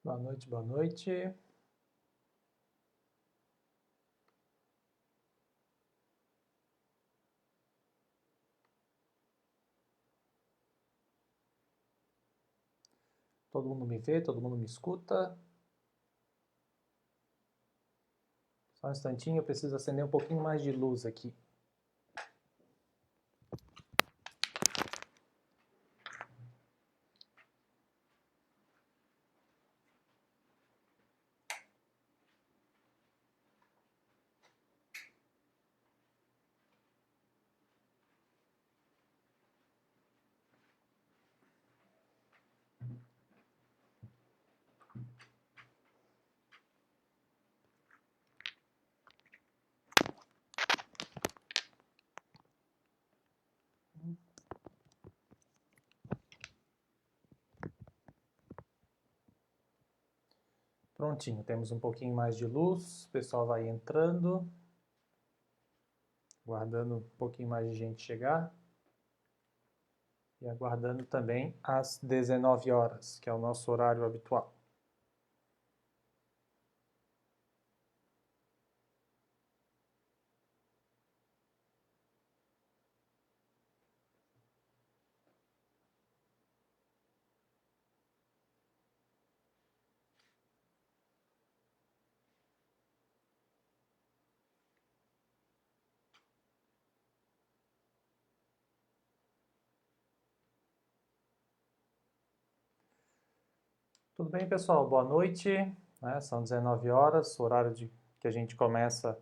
Boa noite, boa noite. Todo mundo me vê? Todo mundo me escuta? Só um instantinho, eu preciso acender um pouquinho mais de luz aqui. Prontinho, temos um pouquinho mais de luz, o pessoal vai entrando, aguardando um pouquinho mais de gente chegar e aguardando também às 19 horas, que é o nosso horário habitual. Tudo bem, pessoal? Boa noite. São 19 horas, horário que a gente começa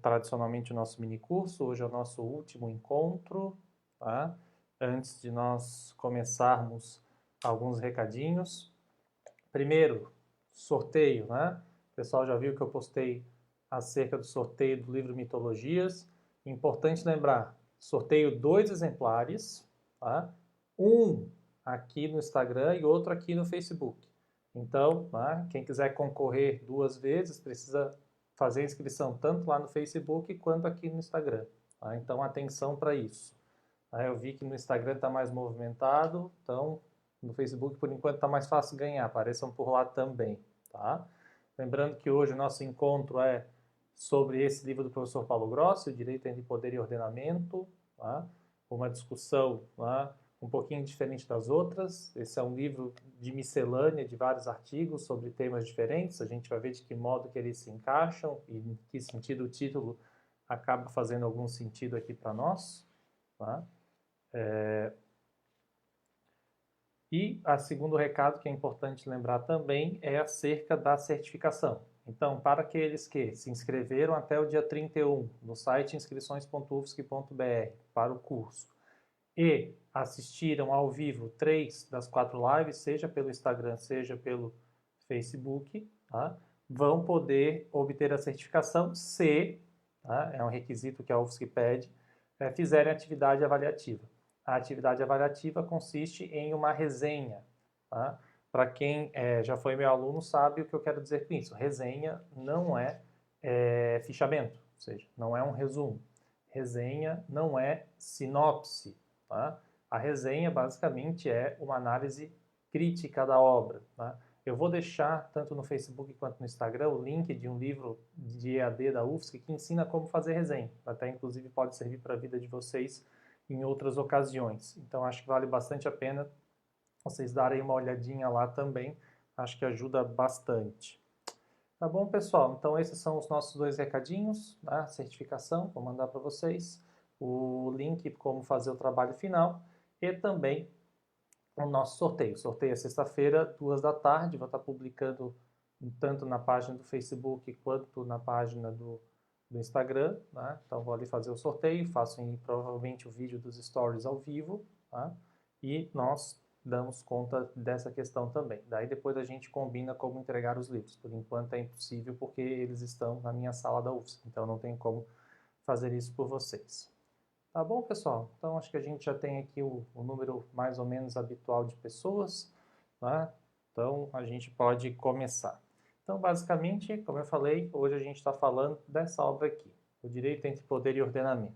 tradicionalmente o nosso mini curso. Hoje é o nosso último encontro. Tá? Antes de nós começarmos, alguns recadinhos. Primeiro, sorteio. O pessoal já viu que eu postei acerca do sorteio do livro Mitologias. Importante lembrar, sorteio 2 exemplares. Tá? Um aqui no Instagram e outro aqui no Facebook. Então, quem quiser concorrer 2 vezes, precisa fazer a inscrição tanto lá no Facebook quanto aqui no Instagram. Tá? Então, atenção para isso. Eu vi que no Instagram está mais movimentado, então no Facebook, por enquanto, está mais fácil ganhar. Apareçam por lá também. Tá? Lembrando que hoje o nosso encontro é sobre esse livro do professor Paulo Grossi, O Direito entre Poder e Ordenamento. Tá? Uma discussão um pouquinho diferente das outras. Esse é um livro de miscelânea, de vários artigos sobre temas diferentes. A gente vai ver de que modo que eles se encaixam e em que sentido o título acaba fazendo algum sentido aqui para nós. Tá? E o segundo recado que é importante lembrar também é acerca da certificação. Então, para aqueles que se inscreveram até o dia 31 no site inscrições.ufsc.br para o curso e assistiram ao vivo 3 das 4 lives, seja pelo Instagram, seja pelo Facebook, tá? Vão poder obter a certificação se, é um requisito que a UFSC pede, fizerem atividade avaliativa. A atividade avaliativa consiste em uma resenha. Tá? Para quem já foi meu aluno sabe o que eu quero dizer com isso. Resenha não é fichamento, ou seja, não é um resumo. Resenha não é sinopse. Tá? A resenha basicamente é uma análise crítica da obra. Tá? Eu vou deixar, tanto no Facebook quanto no Instagram, o link de um livro de EAD da UFSC que ensina como fazer resenha. Até, inclusive, pode servir para a vida de vocês em outras ocasiões. Então, acho que vale bastante a pena vocês darem uma olhadinha lá também. Acho que ajuda bastante. Tá bom, pessoal? Então, esses são os nossos 2 recadinhos. Certificação, vou mandar para vocês. O link como fazer o trabalho final. E também o nosso sorteio. O sorteio é sexta-feira, 2 da tarde. Vou estar publicando tanto na página do Facebook quanto na página do Instagram. Então, vou ali fazer o sorteio. Faço provavelmente o vídeo dos stories ao vivo. E nós damos conta dessa questão também. Daí depois a gente combina como entregar os livros. Por enquanto é impossível porque eles estão na minha sala da UFSC. Então não tem como fazer isso por vocês. Tá bom, pessoal? Então, acho que a gente já tem aqui o número mais ou menos habitual de pessoas. Então, a gente pode começar. Então, basicamente, como eu falei, hoje a gente está falando dessa obra aqui, O Direito entre Poder e Ordenamento.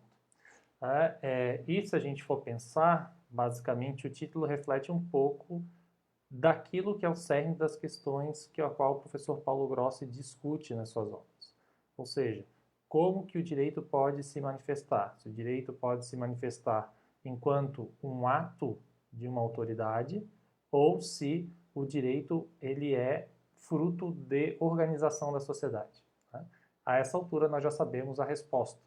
E se a gente for pensar, basicamente, o título reflete um pouco daquilo que é o cerne das questões que a qual o professor Paulo Grossi discute nas suas obras. Ou seja, como que o direito pode se manifestar? Se o direito pode se manifestar enquanto um ato de uma autoridade ou se o direito ele é fruto de organização da sociedade. Né? A essa altura nós já sabemos a resposta.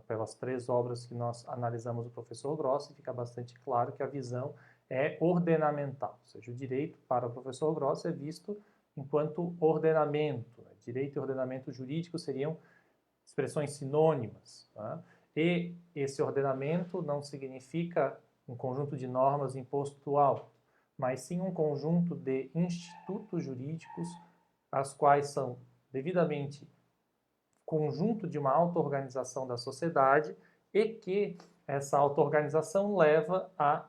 Pelas 3 obras que nós analisamos do professor Grossi, fica bastante claro que a visão é ordenamental, ou seja, o direito para o professor Grossi é visto enquanto ordenamento. Né? Direito e ordenamento jurídico seriam expressões sinônimas. Tá? E esse ordenamento não significa um conjunto de normas imposto alto, mas sim um conjunto de institutos jurídicos, as quais são devidamente conjunto de uma auto-organização da sociedade e que essa auto-organização leva à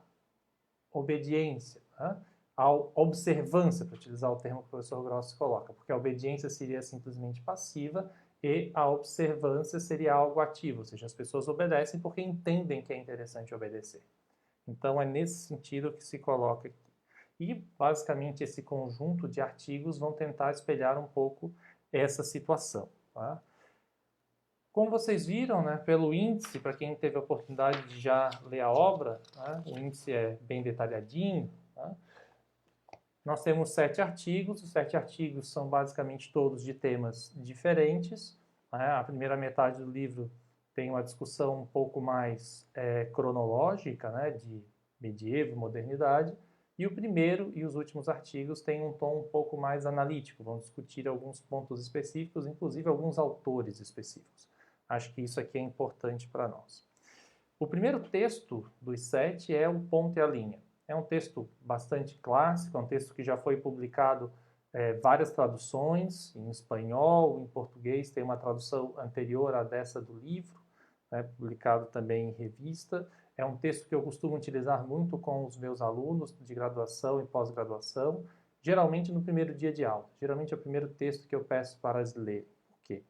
obediência, né? À observância, para utilizar o termo que o professor Grossi coloca, porque a obediência seria simplesmente passiva e a observância seria algo ativo, ou seja, as pessoas obedecem porque entendem que é interessante obedecer. Então, é nesse sentido que se coloca aqui. E, basicamente, esse conjunto de artigos vão tentar espelhar um pouco essa situação. Tá? Como vocês viram, né, pelo índice, para quem teve a oportunidade de já ler a obra, né, o índice é bem detalhadinho. Tá? Nós temos 7 artigos, os 7 artigos são basicamente todos de temas diferentes. Né? A primeira metade do livro tem uma discussão um pouco mais cronológica, né, de medievo, modernidade, e o primeiro e os últimos artigos têm um tom um pouco mais analítico, vão discutir alguns pontos específicos, inclusive alguns autores específicos. Acho que isso aqui é importante para nós. O primeiro texto dos 7 é o Ponto e a Linha. É um texto bastante clássico, é um texto que já foi publicado várias traduções, em espanhol, em português, tem uma tradução anterior à dessa do livro, né, publicado também em revista. É um texto que eu costumo utilizar muito com os meus alunos de graduação e pós-graduação, geralmente no primeiro dia de aula. Geralmente é o primeiro texto que eu peço para eles lerem. Por quê?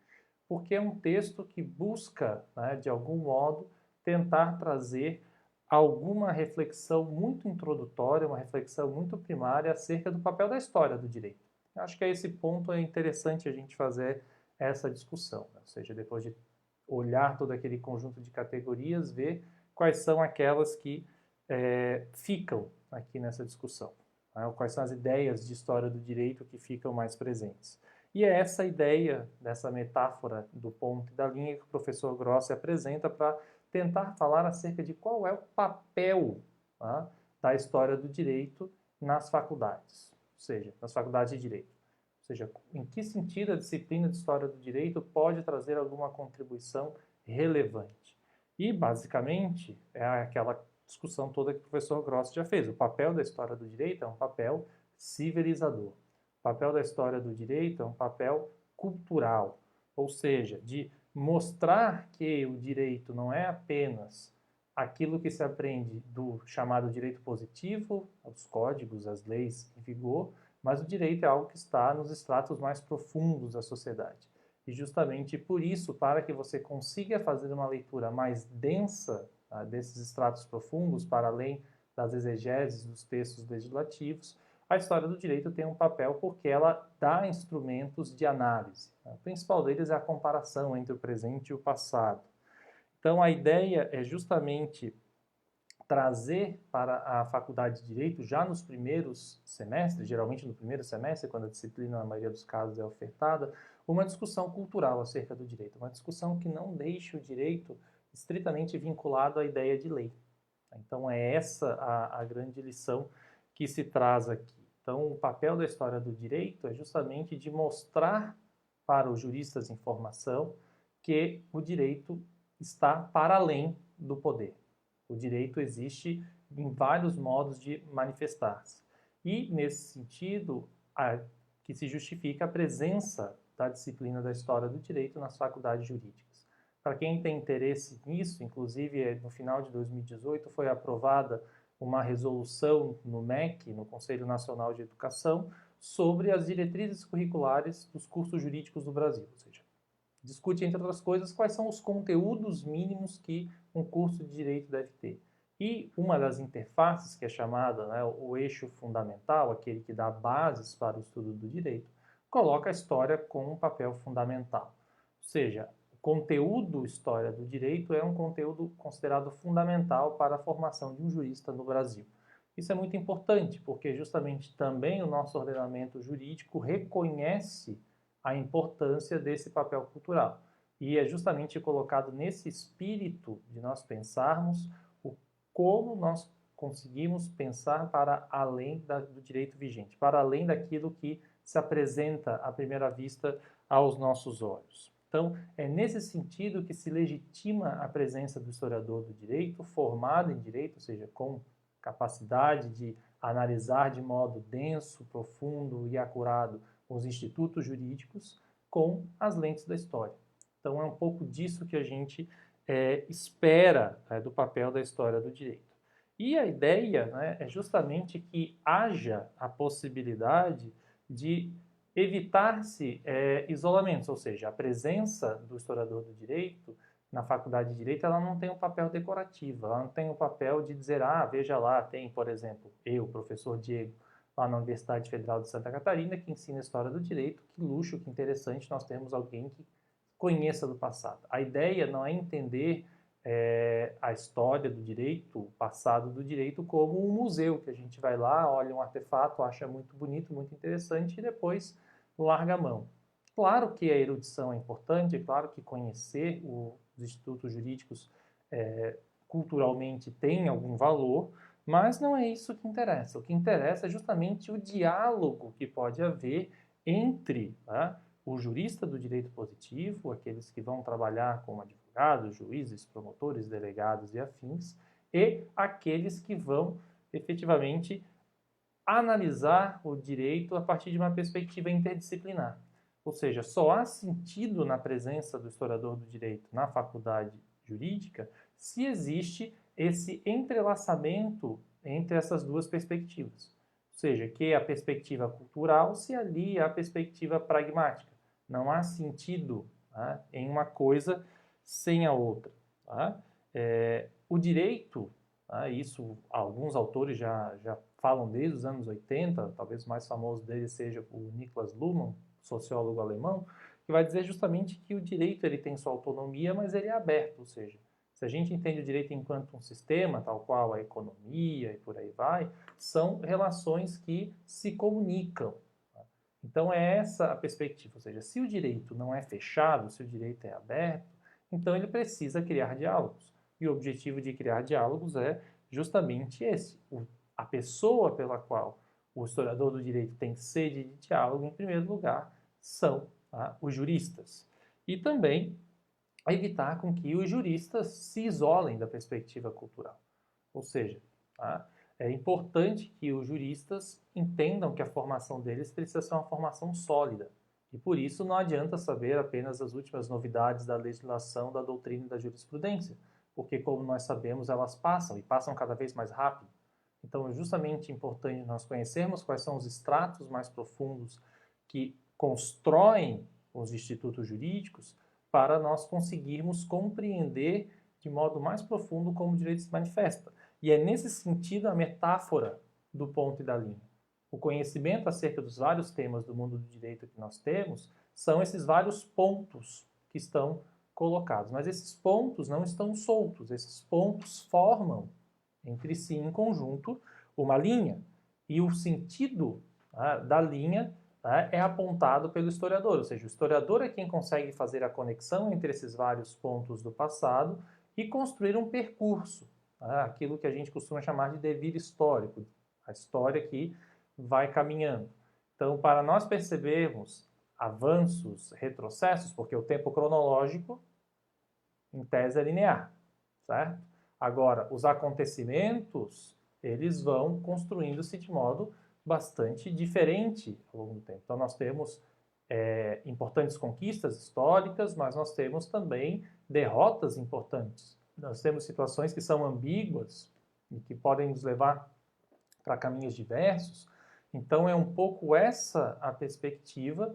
Porque é um texto que busca, né, de algum modo, tentar trazer alguma reflexão muito introdutória, uma reflexão muito primária acerca do papel da história do direito. Acho que a esse ponto é interessante a gente fazer essa discussão, né? Ou seja, depois de olhar todo aquele conjunto de categorias, ver quais são aquelas que ficam aqui nessa discussão, né? Quais são as ideias de história do direito que ficam mais presentes. E é essa ideia, dessa metáfora do ponto e da linha que o professor Grossi apresenta para tentar falar acerca de qual é o papel, tá, da história do direito nas faculdades, ou seja, nas faculdades de direito. Ou seja, em que sentido a disciplina de história do direito pode trazer alguma contribuição relevante. E, basicamente, é aquela discussão toda que o professor Grossi já fez. O papel da história do direito é um papel civilizador. O papel da história do direito é um papel cultural, ou seja, de mostrar que o direito não é apenas aquilo que se aprende do chamado direito positivo, os códigos, as leis em vigor, mas o direito é algo que está nos estratos mais profundos da sociedade. E justamente por isso, para que você consiga fazer uma leitura mais densa, tá, desses estratos profundos, para além das exegeses dos textos legislativos, a história do direito tem um papel porque ela dá instrumentos de análise. O principal deles é a comparação entre o presente e o passado. Então, a ideia é justamente trazer para a faculdade de Direito, já nos primeiros semestres, geralmente no primeiro semestre, quando a disciplina, na maioria dos casos, é ofertada, uma discussão cultural acerca do direito, uma discussão que não deixe o direito estritamente vinculado à ideia de lei. Então, é essa a grande lição que se traz aqui. Então, o papel da história do direito é justamente de mostrar para os juristas em formação que o direito está para além do poder. O direito existe em vários modos de manifestar-se. E, nesse sentido, que se justifica a presença da disciplina da história do direito nas faculdades jurídicas. Para quem tem interesse nisso, inclusive no final de 2018 foi aprovada uma resolução no MEC, no Conselho Nacional de Educação, sobre as diretrizes curriculares dos cursos jurídicos do Brasil. Ou seja, discute, entre outras coisas, quais são os conteúdos mínimos que um curso de direito deve ter. E uma das interfaces, que é chamada, né, o eixo fundamental, aquele que dá bases para o estudo do direito, coloca a história como um papel fundamental. Ou seja, o conteúdo história do direito é um conteúdo considerado fundamental para a formação de um jurista no Brasil. Isso é muito importante, porque justamente também o nosso ordenamento jurídico reconhece a importância desse papel cultural. E é justamente colocado nesse espírito de nós pensarmos o como nós conseguimos pensar para além do direito vigente, para além daquilo que se apresenta à primeira vista aos nossos olhos. Então, é nesse sentido que se legitima a presença do historiador do direito, formado em direito, ou seja, com capacidade de analisar de modo denso, profundo e acurado os institutos jurídicos com as lentes da história. Então, é um pouco disso que a gente espera do papel da história do direito. E a ideia, né, é justamente que haja a possibilidade de evitar-se isolamentos, ou seja, a presença do historiador do direito na faculdade de Direito, ela não tem um papel decorativo, ela não tem o papel de dizer, veja lá, tem, por exemplo, eu, professor Diego, lá na Universidade Federal de Santa Catarina, que ensina História do Direito, que luxo, que interessante, nós temos alguém que conheça do passado. A ideia não é entender a história do direito, o passado do direito, como um museu, que a gente vai lá, olha um artefato, acha muito bonito, muito interessante, e depois larga a mão. Claro que a erudição é importante, é claro que conhecer os institutos jurídicos culturalmente tem algum valor, mas não é isso que interessa. O que interessa é justamente o diálogo que pode haver entre o jurista do direito positivo, aqueles que vão trabalhar como advogados, juízes, promotores, delegados e afins, e aqueles que vão efetivamente analisar o direito a partir de uma perspectiva interdisciplinar. Ou seja, só há sentido na presença do historiador do direito na faculdade jurídica se existe esse entrelaçamento entre essas duas perspectivas. Ou seja, que a perspectiva cultural se alia à perspectiva pragmática. Não há sentido em uma coisa sem a outra. O direito, isso alguns autores já falam desde os anos 80, talvez o mais famoso deles seja o Niklas Luhmann, sociólogo alemão, que vai dizer justamente que o direito ele tem sua autonomia, mas ele é aberto, ou seja, se a gente entende o direito enquanto um sistema, tal qual a economia e por aí vai, são relações que se comunicam. Então é essa a perspectiva, ou seja, se o direito não é fechado, se o direito é aberto, então ele precisa criar diálogos. E o objetivo de criar diálogos é justamente esse, a pessoa pela qual o historiador do direito tem sede de diálogo, em primeiro lugar, são os juristas. E também evitar com que os juristas se isolem da perspectiva cultural. Ou seja, é importante que os juristas entendam que a formação deles precisa ser uma formação sólida. E por isso não adianta saber apenas as últimas novidades da legislação, da doutrina e da jurisprudência, porque, como nós sabemos, elas passam e passam cada vez mais rápido. Então, é justamente importante nós conhecermos quais são os estratos mais profundos que constroem os institutos jurídicos para nós conseguirmos compreender de modo mais profundo como o direito se manifesta. E é nesse sentido a metáfora do ponto e da linha. O conhecimento acerca dos vários temas do mundo do direito que nós temos são esses vários pontos que estão colocados. Mas esses pontos não estão soltos, esses pontos formam entre si, em conjunto, uma linha. E o sentido da linha é apontado pelo historiador, ou seja, o historiador é quem consegue fazer a conexão entre esses vários pontos do passado e construir um percurso, aquilo que a gente costuma chamar de devir histórico, a história que vai caminhando. Então, para nós percebermos avanços, retrocessos, porque o tempo cronológico, em tese, é linear, certo? Agora, os acontecimentos, eles vão construindo-se de modo bastante diferente ao longo do tempo. Então, nós temos importantes conquistas históricas, mas nós temos também derrotas importantes. Nós temos situações que são ambíguas e que podem nos levar para caminhos diversos. Então, é um pouco essa a perspectiva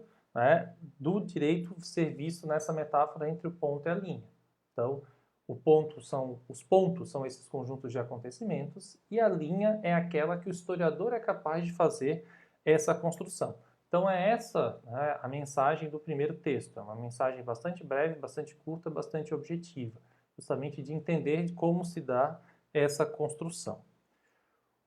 do direito ser visto nessa metáfora entre o ponto e a linha. Então, os pontos são esses conjuntos de acontecimentos e a linha é aquela que o historiador é capaz de fazer essa construção. Então é essa, né, a mensagem do primeiro texto. É uma mensagem bastante breve, bastante curta, bastante objetiva, justamente de entender como se dá essa construção.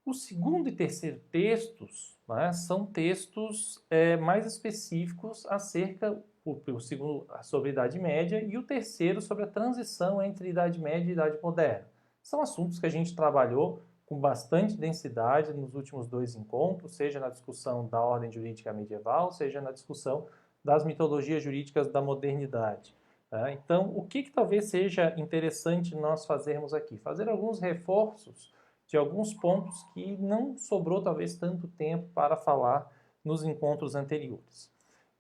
O segundo e terceiro textos, né, são textos mais específicos acerca, o segundo sobre a Idade Média e o terceiro sobre a transição entre Idade Média e Idade Moderna. São assuntos que a gente trabalhou com bastante densidade nos últimos 2 encontros, seja na discussão da ordem jurídica medieval, seja na discussão das mitologias jurídicas da modernidade. Tá? Então, o que talvez seja interessante nós fazermos aqui? Fazer alguns reforços de alguns pontos que não sobrou talvez tanto tempo para falar nos encontros anteriores.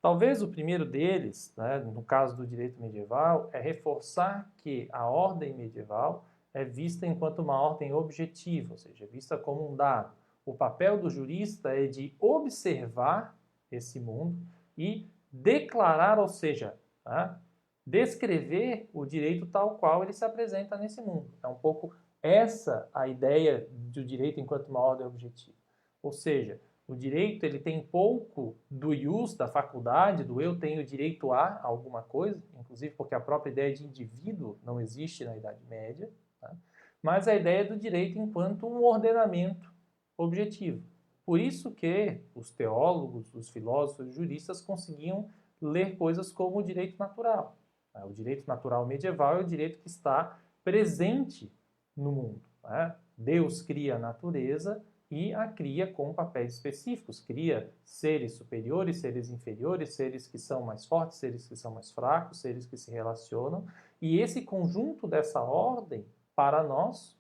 Talvez o primeiro deles, né, no caso do direito medieval, é reforçar que a ordem medieval é vista enquanto uma ordem objetiva, ou seja, vista como um dado. O papel do jurista é de observar esse mundo e declarar, ou seja, tá, descrever o direito tal qual ele se apresenta nesse mundo. É um pouco essa a ideia do direito enquanto uma ordem objetiva. Ou seja, o direito ele tem pouco do ius, da faculdade, do eu tenho direito a alguma coisa, inclusive porque a própria ideia de indivíduo não existe na Idade Média, tá? Mas a ideia do direito enquanto um ordenamento objetivo. Por isso que os teólogos, os filósofos, os juristas conseguiam ler coisas como o direito natural. O direito natural medieval é o direito que está presente no mundo. Né? Deus cria a natureza e a cria com papéis específicos. Cria seres superiores, seres inferiores, seres que são mais fortes, seres que são mais fracos, seres que se relacionam. E esse conjunto dessa ordem, para nós,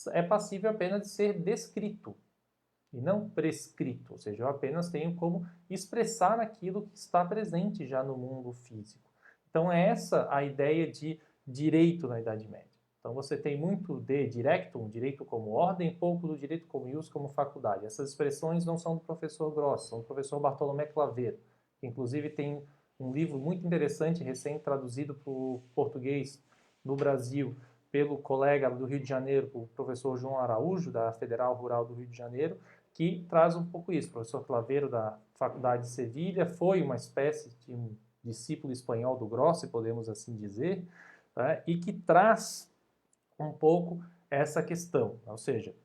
é passível apenas de ser descrito e não prescrito. Ou seja, eu apenas tenho como expressar aquilo que está presente já no mundo físico. Então é essa a ideia de direito na Idade Média. Então você tem muito de directum, direito como ordem, pouco do direito como ius, como faculdade. Essas expressões não são do professor Gross, são do professor Bartolomé Claveiro, que inclusive tem um livro muito interessante, recém-traduzido para o português no Brasil, pelo colega do Rio de Janeiro, o professor João Araújo, da Federal Rural do Rio de Janeiro, que traz um pouco isso. O professor Claveiro, da Faculdade de Sevilha, foi uma espécie de um discípulo espanhol do Grossi, podemos assim dizer, né, e que traz um pouco essa questão, ou seja,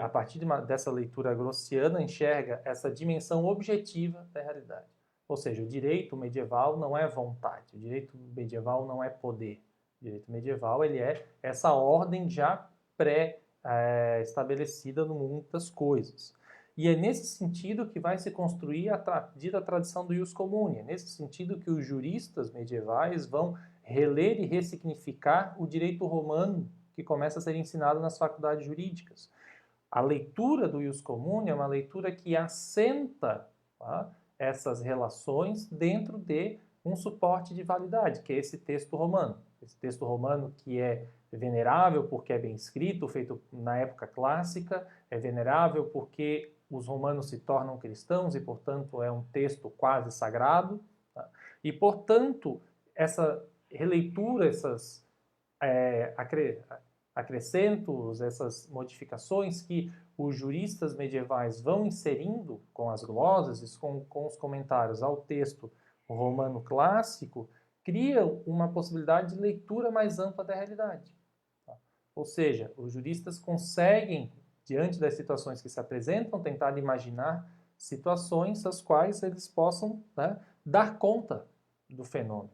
a partir dessa leitura grossiana, enxerga essa dimensão objetiva da realidade. Ou seja, o direito medieval não é vontade, o direito medieval não é poder. O direito medieval ele é essa ordem já pré-estabelecida no mundo das coisas. E é nesse sentido que vai se construir a dita tradição do ius communis. É nesse sentido que os juristas medievais vão reler e ressignificar o direito romano que começa a ser ensinado nas faculdades jurídicas. A leitura do ius communis é uma leitura que assenta, tá, essas relações dentro de um suporte de validade, que é esse texto romano. Esse texto romano que é venerável porque é bem escrito, feito na época clássica, é venerável porque os romanos se tornam cristãos e, portanto, é um texto quase sagrado. Tá? E, portanto, essa releitura, essas acrescentos, essas modificações que os juristas medievais vão inserindo com as glosas, com os comentários ao texto romano clássico, criam uma possibilidade de leitura mais ampla da realidade. Tá? Ou seja, os juristas conseguem, diante das situações que se apresentam, tentar imaginar situações às quais eles possam, né, dar conta do fenômeno.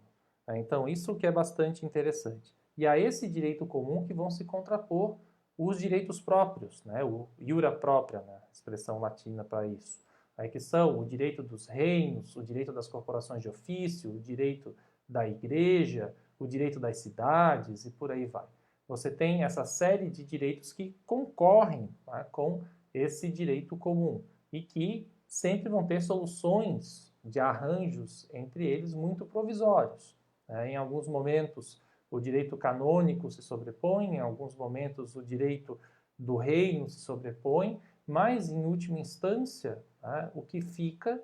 Então, isso que é bastante interessante. E a esse direito comum que vão se contrapor os direitos próprios, né? O iura propria, né? Expressão latina para isso. Aí que são o direito dos reinos, o direito das corporações de ofício, o direito da igreja, o direito das cidades e por aí vai. Você tem essa série de direitos que concorrem, tá, com esse direito comum e que sempre vão ter soluções de arranjos entre eles muito provisórios. Em alguns momentos, o direito canônico se sobrepõe, em alguns momentos, o direito do reino se sobrepõe, mas, em última instância, o que fica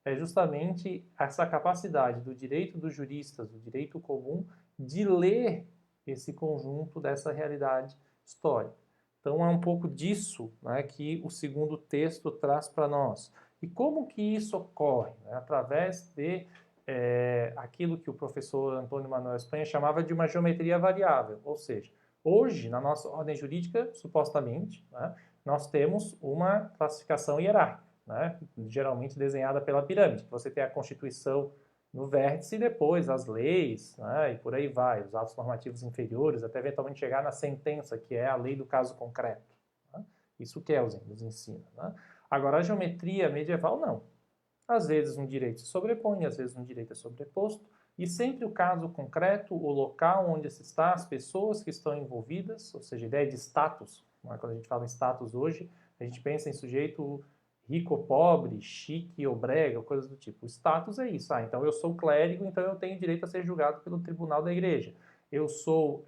é justamente essa capacidade do direito dos juristas, do direito comum, de ler esse conjunto dessa realidade histórica. Então, é um pouco disso, né, que o segundo texto traz para nós. E como que isso ocorre? Né? Através de aquilo que o professor Antônio Manuel Espanha chamava de uma geometria variável, ou seja, hoje, na nossa ordem jurídica, supostamente, né, nós temos uma classificação hierárquica, né, geralmente desenhada pela pirâmide. Você tem a Constituição no vértice e depois as leis, né, e por aí vai, os atos normativos inferiores, até eventualmente chegar na sentença, que é a lei do caso concreto. Né? Isso Kelsen nos ensina. Né? Agora, a geometria medieval, não. Às vezes um direito se sobrepõe, às vezes um direito é sobreposto, e sempre o caso concreto, o local onde se está, as pessoas que estão envolvidas, ou seja, a ideia de status. Né? Quando a gente fala em status hoje, a gente pensa em sujeito rico ou pobre, chique ou brega, coisas do tipo. O status é isso. Então eu sou clérigo, então eu tenho direito a ser julgado pelo tribunal da igreja. Eu sou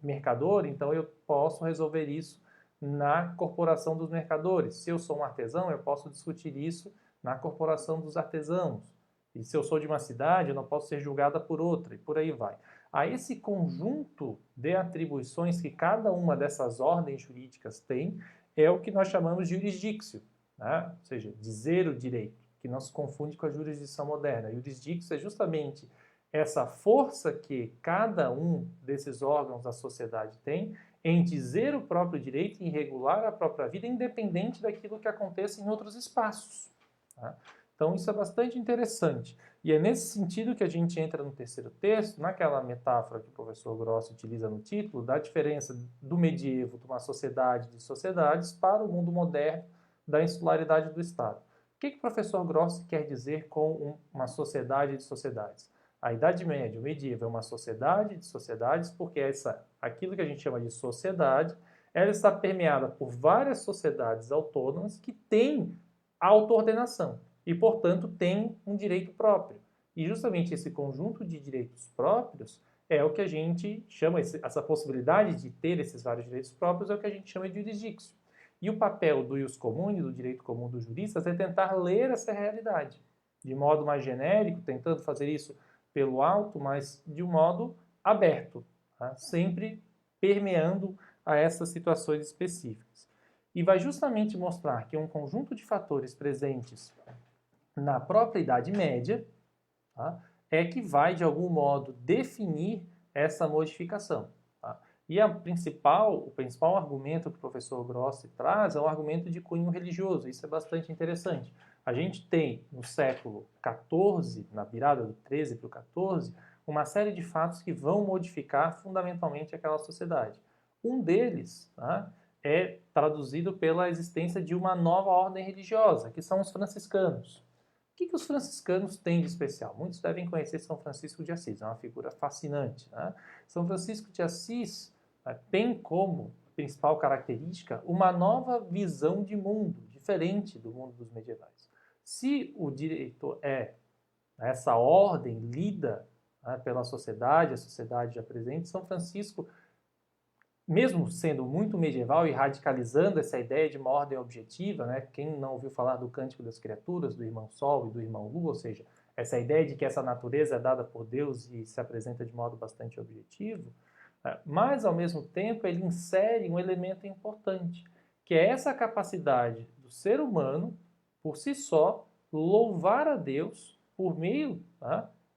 mercador, então eu posso resolver isso na corporação dos mercadores. Se eu sou um artesão, eu posso discutir isso na corporação dos artesãos. E se eu sou de uma cidade, eu não posso ser julgada por outra, e por aí vai. A esse conjunto de atribuições que cada uma dessas ordens jurídicas tem, é o que nós chamamos de jurisdictio. Né? Ou seja, dizer o direito, que não se confunde com a jurisdição moderna. Jurisdictio é justamente essa força que cada um desses órgãos da sociedade tem em dizer o próprio direito e regular a própria vida, independente daquilo que aconteça em outros espaços. Tá? Então, isso é bastante interessante. E é nesse sentido que a gente entra no terceiro texto, naquela metáfora que o professor Grossi utiliza no título, da diferença do medievo, de uma sociedade de sociedades, para o mundo moderno, da insularidade do Estado. O que o professor Grossi quer dizer com uma sociedade de sociedades? A Idade Média, o medievo, é uma sociedade de sociedades porque aquilo que a gente chama de sociedade, ela está permeada por várias sociedades autônomas que têm auto-ordenação e, portanto, têm um direito próprio. E justamente esse conjunto de direitos próprios é o que a gente chama, essa possibilidade de ter esses vários direitos próprios é o que a gente chama de jurisdictio. E o papel do ius comune, do direito comum dos juristas, é tentar ler essa realidade de modo mais genérico, tentando fazer isso pelo alto, mas de um modo aberto, tá? Sempre permeando a essas situações específicas. E vai justamente mostrar que um conjunto de fatores presentes na própria Idade Média, tá, é que vai, de algum modo, definir essa modificação. Tá? E o principal argumento que o professor Grossi traz é um argumento de cunho religioso. Isso é bastante interessante. A gente tem, no século XIV, na virada do XIII para o XIV, uma série de fatos que vão modificar fundamentalmente aquela sociedade. Um deles, tá, é traduzido pela existência de uma nova ordem religiosa, que são os franciscanos. O que os franciscanos têm de especial? Muitos devem conhecer São Francisco de Assis, é uma figura fascinante. Né? São Francisco de Assis tem como principal característica uma nova visão de mundo, diferente do mundo dos medievais. Se o direito é essa ordem lida pela sociedade, a sociedade já presente, São Francisco, mesmo sendo muito medieval e radicalizando essa ideia de uma ordem objetiva, né? Quem não ouviu falar do Cântico das Criaturas, do irmão Sol e do irmão Lua, ou seja, essa ideia de que essa natureza é dada por Deus e se apresenta de modo bastante objetivo, mas ao mesmo tempo ele insere um elemento importante, que é essa capacidade do ser humano, por si só, louvar a Deus por meio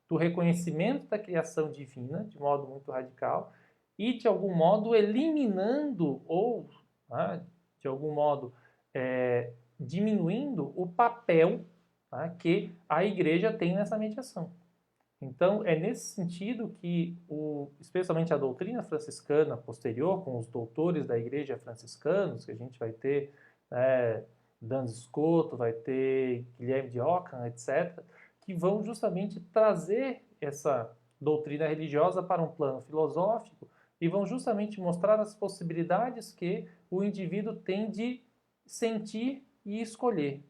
do reconhecimento da criação divina, de modo muito radical, e, de algum modo, eliminando ou, de algum modo, diminuindo o papel que a igreja tem nessa mediação. Então, é nesse sentido que, especialmente a doutrina franciscana posterior, com os doutores da igreja franciscanos, que a gente vai ter Duns Scoto, vai ter Guilherme de Ockham, etc., que vão justamente trazer essa doutrina religiosa para um plano filosófico e vão justamente mostrar as possibilidades que o indivíduo tem de sentir e escolher.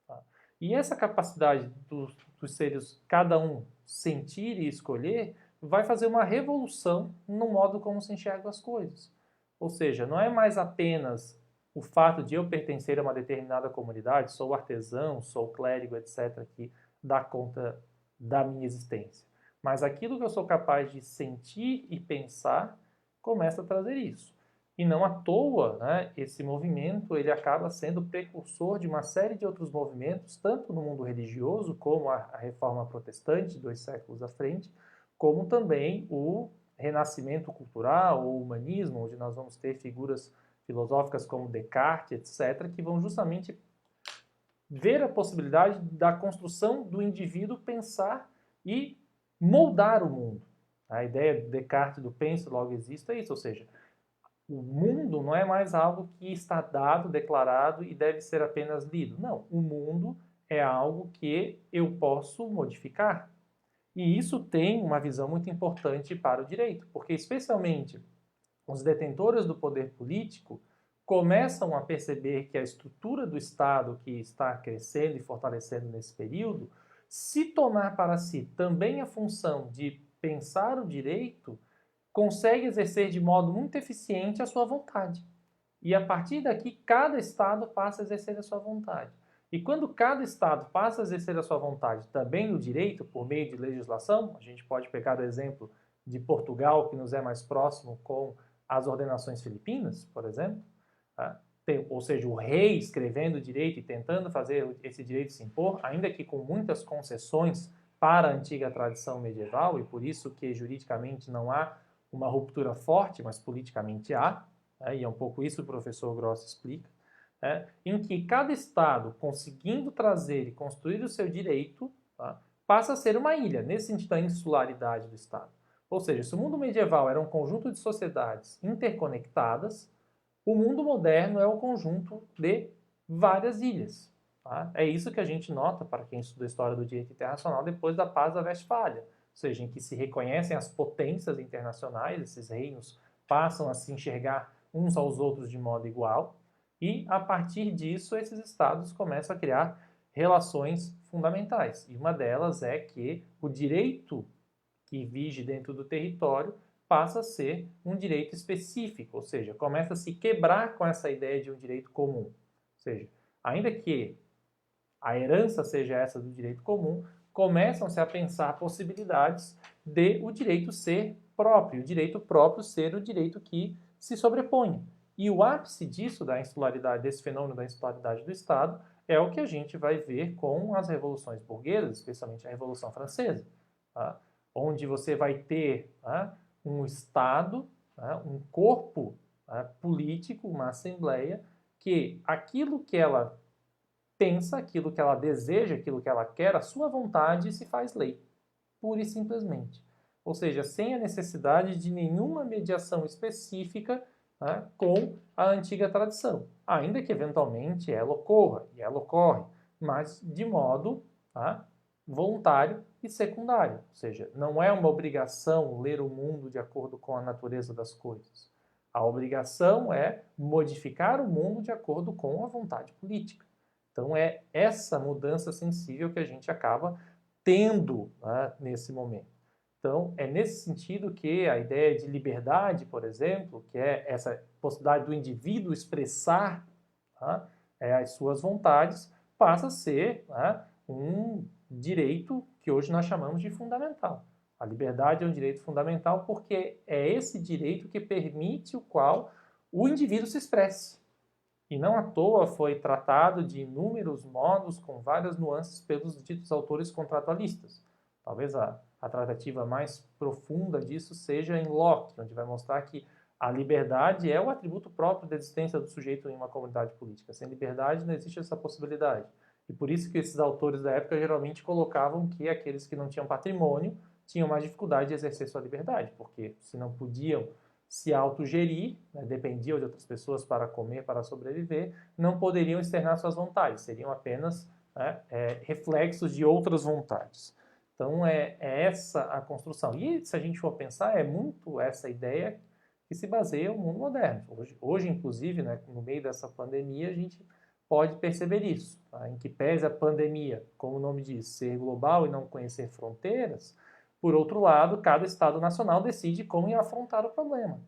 Tá? E essa capacidade dos seres, cada um, sentir e escolher, vai fazer uma revolução no modo como se enxergam as coisas. Ou seja, não é mais apenas o fato de eu pertencer a uma determinada comunidade, sou artesão, sou clérigo, etc., que dá conta da minha existência. mas aquilo que eu sou capaz de sentir e pensar começa a trazer isso. E não à toa, né, esse movimento ele acaba sendo precursor de uma série de outros movimentos, tanto no mundo religioso, como a Reforma Protestante, 2 séculos à frente, como também o renascimento cultural, ou humanismo, onde nós vamos ter figuras filosóficas como Descartes, etc., que vão justamente ver a possibilidade da construção do indivíduo pensar e moldar o mundo. A ideia de Descartes do penso, logo existo é isso, ou seja, o mundo não é mais algo que está dado, declarado e deve ser apenas lido. Não, o mundo é algo que eu posso modificar. E isso tem uma visão muito importante para o direito, porque especialmente os detentores do poder político começam a perceber que a estrutura do Estado que está crescendo e fortalecendo nesse período, se tomar para si também a função de pensar o direito, consegue exercer de modo muito eficiente a sua vontade. E a partir daqui, cada Estado passa a exercer a sua vontade. E quando cada Estado passa a exercer a sua vontade também no direito, por meio de legislação, a gente pode pegar o exemplo de Portugal, que nos é mais próximo, com as ordenações filipinas, por exemplo, tá? Ou seja, o rei escrevendo direito e tentando fazer esse direito se impor, ainda que com muitas concessões para a antiga tradição medieval, e por isso que juridicamente não há uma ruptura forte, mas politicamente há, e é um pouco isso que o professor Gross explica, em que cada Estado, conseguindo trazer e construir o seu direito, tá, passa a ser uma ilha, nesse sentido da insularidade do Estado. Ou seja, se o mundo medieval era um conjunto de sociedades interconectadas, o mundo moderno é o conjunto de várias ilhas. Tá? É isso que a gente nota, para quem estuda a história do direito internacional, depois da Paz da Westfália, ou seja, em que se reconhecem as potências internacionais, esses reinos passam a se enxergar uns aos outros de modo igual, e a partir disso esses estados começam a criar relações fundamentais. E uma delas é que o direito que vige dentro do território passa a ser um direito específico, ou seja, começa a se quebrar com essa ideia de um direito comum. Ou seja, ainda que a herança seja essa do direito comum, começam-se a pensar possibilidades de o direito ser próprio, o direito próprio ser o direito que se sobrepõe. E o ápice disso, da insularidade, desse fenômeno da insularidade do Estado, é o que a gente vai ver com as revoluções burguesas, especialmente a Revolução Francesa, tá? Onde você vai ter, tá, um Estado, tá, um corpo, tá, político, uma assembleia, que aquilo que ela pensa, aquilo que ela deseja, aquilo que ela quer, a sua vontade se faz lei, pura e simplesmente. Ou seja, sem a necessidade de nenhuma mediação específica, né, com a antiga tradição, ainda que eventualmente ela ocorra, e ela ocorre, mas de modo, tá, voluntário e secundário. Ou seja, não é uma obrigação ler o mundo de acordo com a natureza das coisas. A obrigação é modificar o mundo de acordo com a vontade política. Então é essa mudança sensível que a gente acaba tendo, né, nesse momento. Então é nesse sentido que a ideia de liberdade, por exemplo, que é essa possibilidade do indivíduo expressar, tá, as suas vontades, passa a ser, né, um direito que hoje nós chamamos de fundamental. A liberdade é um direito fundamental porque é esse direito que permite o qual o indivíduo se expresse. E não à toa foi tratado de inúmeros modos, com várias nuances, pelos ditos autores contratualistas. Talvez a tratativa mais profunda disso seja em Locke, onde vai mostrar que a liberdade é o atributo próprio da existência do sujeito em uma comunidade política. Sem liberdade não existe essa possibilidade. E por isso que esses autores da época geralmente colocavam que aqueles que não tinham patrimônio tinham mais dificuldade de exercer sua liberdade, porque se não podiam se autogerir, né, dependiam de outras pessoas para comer, para sobreviver, não poderiam externar suas vontades, seriam apenas, né, reflexos de outras vontades. Então é essa a construção. E se a gente for pensar, é muito essa ideia que se baseia no mundo moderno. Hoje inclusive, né, no meio dessa pandemia, a gente pode perceber isso, tá? Em que pese a pandemia, como o nome diz, ser global e não conhecer fronteiras, por outro lado, cada Estado nacional decide como ir afrontar o problema,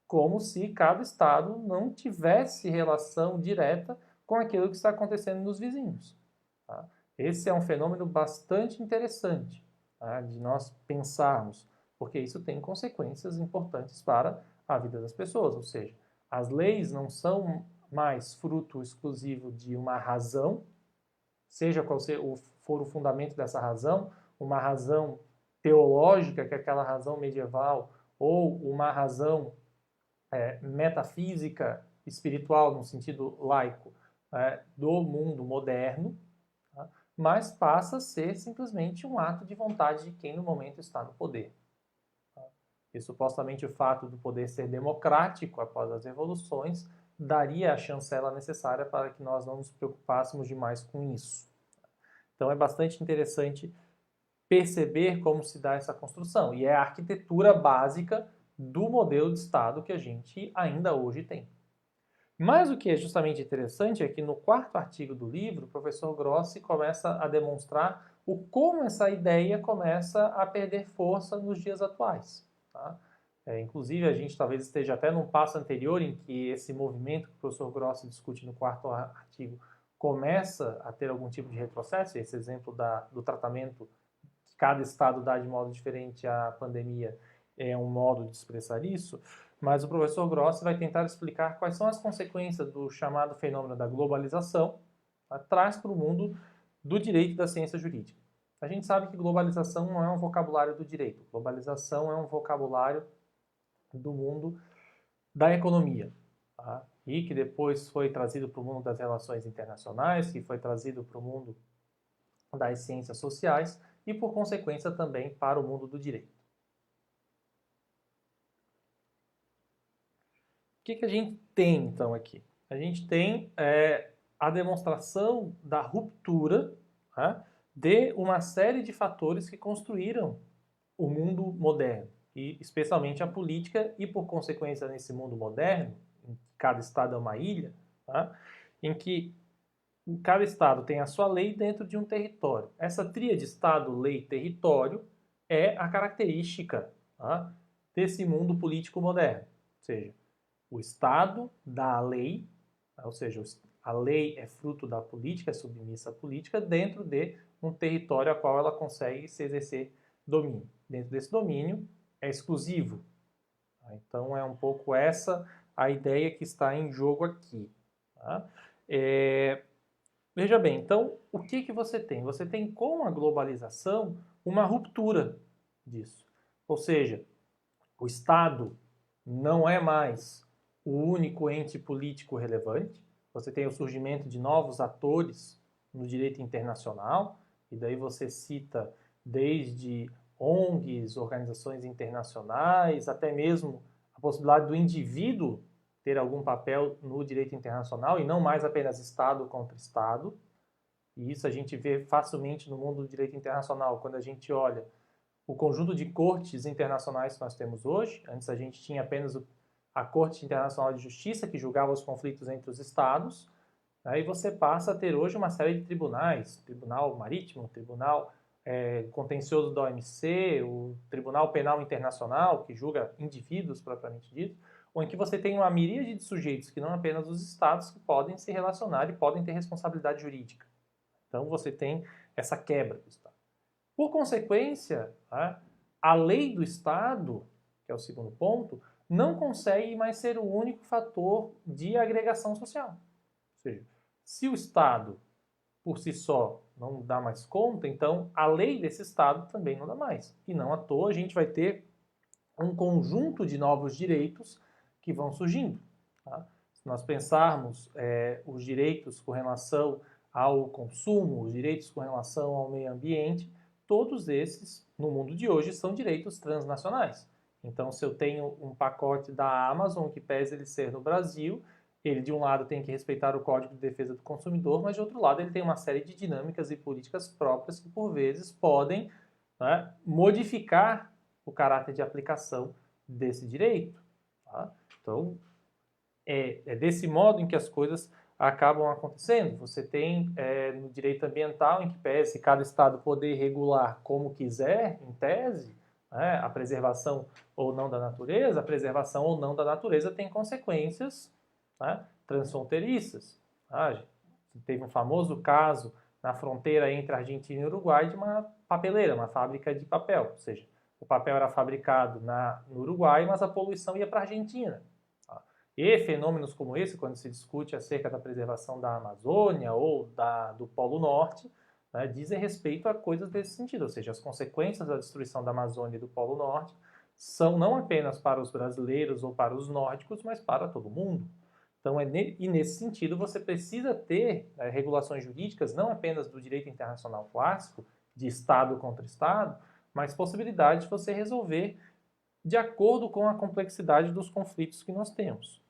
como se cada Estado não tivesse relação direta com aquilo que está acontecendo nos vizinhos. Tá? Esse é um fenômeno bastante interessante. tá? De nós pensarmos, porque isso tem consequências importantes para a vida das pessoas, ou seja, as leis não são mais fruto exclusivo de uma razão, seja qual for o fundamento dessa razão, uma razão teológica, que é aquela razão medieval, ou uma razão metafísica, espiritual, no sentido laico, do mundo moderno, tá? Mas passa a ser simplesmente um ato de vontade de quem no momento está no poder. Tá? E supostamente o fato do poder ser democrático após as revoluções daria a chancela necessária para que nós não nos preocupássemos demais com isso. Então é bastante interessante perceber como se dá essa construção. E é a arquitetura básica do modelo de Estado que a gente ainda hoje tem. Mas o que é justamente interessante é que no quarto artigo do livro, o professor Grossi começa a demonstrar o como essa ideia começa a perder força nos dias atuais. Tá? Inclusive, a gente talvez esteja até num passo anterior em que esse movimento que o professor Grossi discute no quarto artigo começa a ter algum tipo de retrocesso. Esse exemplo do tratamento que cada estado dá de modo diferente à pandemia é um modo de expressar isso. Mas o professor Grossi vai tentar explicar quais são as consequências do chamado fenômeno da globalização, tá? Traz para o mundo do direito e da ciência jurídica. A gente sabe que globalização não é um vocabulário do direito. Globalização é um vocabulário do mundo da economia, tá? E que depois foi trazido para o mundo das relações internacionais, que foi trazido para o mundo das ciências sociais e, por consequência, também para o mundo do direito. O que a gente tem, então, aqui? A gente tem a demonstração da ruptura, tá, de uma série de fatores que construíram o mundo moderno, e especialmente a política, e por consequência nesse mundo moderno, em que cada estado é uma ilha, tá, em que cada estado tem a sua lei dentro de um território. Essa tríade Estado, lei, território é a característica, tá, desse mundo político moderno. Ou seja, o Estado dá a lei, ou seja, a lei é fruto da política, é submissa à política, dentro de um território a qual ela consegue se exercer domínio. Dentro desse domínio é exclusivo. Então é um pouco essa a ideia que está em jogo aqui. Tá? Veja bem, então o que você tem? Você tem com a globalização uma ruptura disso. Ou seja, o Estado não é mais o único ente político relevante. Você tem o surgimento de novos atores no direito internacional, e daí você cita desde ONGs, organizações internacionais, até mesmo a possibilidade do indivíduo ter algum papel no direito internacional e não mais apenas Estado contra Estado. E isso a gente vê facilmente no mundo do direito internacional, quando a gente olha o conjunto de cortes internacionais que nós temos hoje. Antes a gente tinha apenas a Corte Internacional de Justiça, que julgava os conflitos entre os estados, aí você passa a ter hoje uma série de tribunais, Tribunal Marítimo, Tribunal Contencioso da OMC, o Tribunal Penal Internacional, que julga indivíduos propriamente dito, ou em que você tem uma miríade de sujeitos, que não apenas os estados, que podem se relacionar e podem ter responsabilidade jurídica. Então você tem essa quebra do Estado. Por consequência, a lei do Estado, que é o segundo ponto, não consegue mais ser o único fator de agregação social. Ou seja, se o Estado, por si só, não dá mais conta, então a lei desse Estado também não dá mais. E não à toa a gente vai ter um conjunto de novos direitos que vão surgindo. Tá? Se nós pensarmos os direitos com relação ao consumo, os direitos com relação ao meio ambiente, todos esses, no mundo de hoje, são direitos transnacionais. Então, se eu tenho um pacote da Amazon que pese ele ser no Brasil, ele de um lado tem que respeitar o Código de Defesa do Consumidor, mas de outro lado ele tem uma série de dinâmicas e políticas próprias que por vezes podem, né, modificar o caráter de aplicação desse direito. Tá? Então, é desse modo em que as coisas acabam acontecendo. Você tem no direito ambiental, em que pese cada estado poder regular como quiser, em tese, né, a preservação ou não da natureza, a preservação ou não da natureza tem consequências, né, transfronteiriças. Tá? Teve um famoso caso na fronteira entre Argentina e Uruguai de uma papeleira, uma fábrica de papel. Ou seja, o papel era fabricado no Uruguai, mas a poluição ia para a Argentina. E fenômenos como esse, quando se discute acerca da preservação da Amazônia ou do Polo Norte, né, dizem respeito a coisas desse sentido, ou seja, as consequências da destruição da Amazônia e do Polo Norte são não apenas para os brasileiros ou para os nórdicos, mas para todo mundo. Então, e nesse sentido, você precisa ter regulações jurídicas, não apenas do direito internacional clássico, de Estado contra Estado, mas possibilidade de você resolver de acordo com a complexidade dos conflitos que nós temos.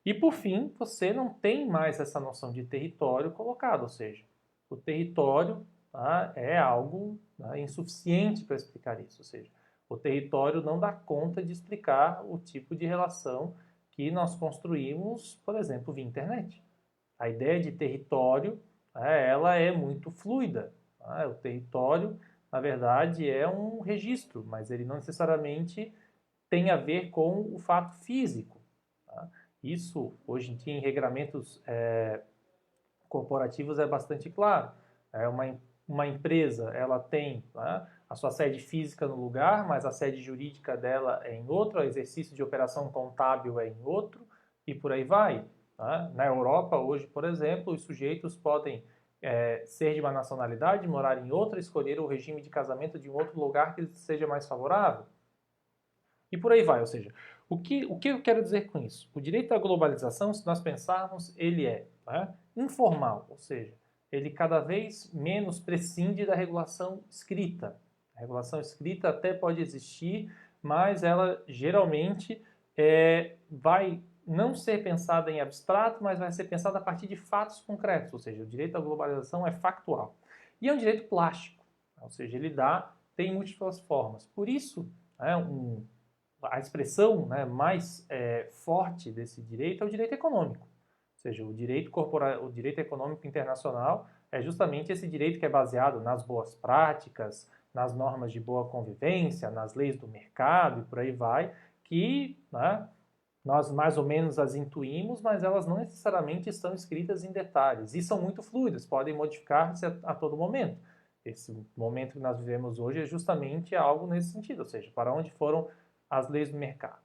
E, por fim, você não tem mais essa noção de território colocado, ou seja, o território é algo insuficiente para explicar isso, ou seja, o território não dá conta de explicar o tipo de relação que nós construímos, por exemplo, via internet. A ideia de território, ela é muito fluida. O território, na verdade, é um registro, mas ele não necessariamente tem a ver com o fato físico. Isso, hoje em dia, em regramentos corporativos é bastante claro. Uma empresa, ela tem a sua sede física no lugar, mas a sede jurídica dela é em outro, o exercício de operação contábil é em outro, e por aí vai. Na Europa, hoje, por exemplo, os sujeitos podem ser de uma nacionalidade, morar em outra, escolher o regime de casamento de um outro lugar que seja mais favorável. E por aí vai, ou seja, o que eu quero dizer com isso? O direito à globalização, se nós pensarmos, ele é informal, ou seja, ele cada vez menos prescinde da regulação escrita. A regulação escrita até pode existir, mas ela geralmente vai não ser pensada em abstrato, mas vai ser pensada a partir de fatos concretos, ou seja, o direito à globalização é factual. E é um direito plástico, ou seja, ele tem múltiplas formas. Por isso, a expressão mais forte desse direito é o direito econômico. Ou seja, o direito econômico internacional é justamente esse direito que é baseado nas boas práticas, nas normas de boa convivência, nas leis do mercado e por aí vai, que nós mais ou menos as intuímos, mas elas não necessariamente estão escritas em detalhes e são muito fluidas, podem modificar-se a todo momento. Esse momento que nós vivemos hoje é justamente algo nesse sentido, ou seja, para onde foram as leis do mercado.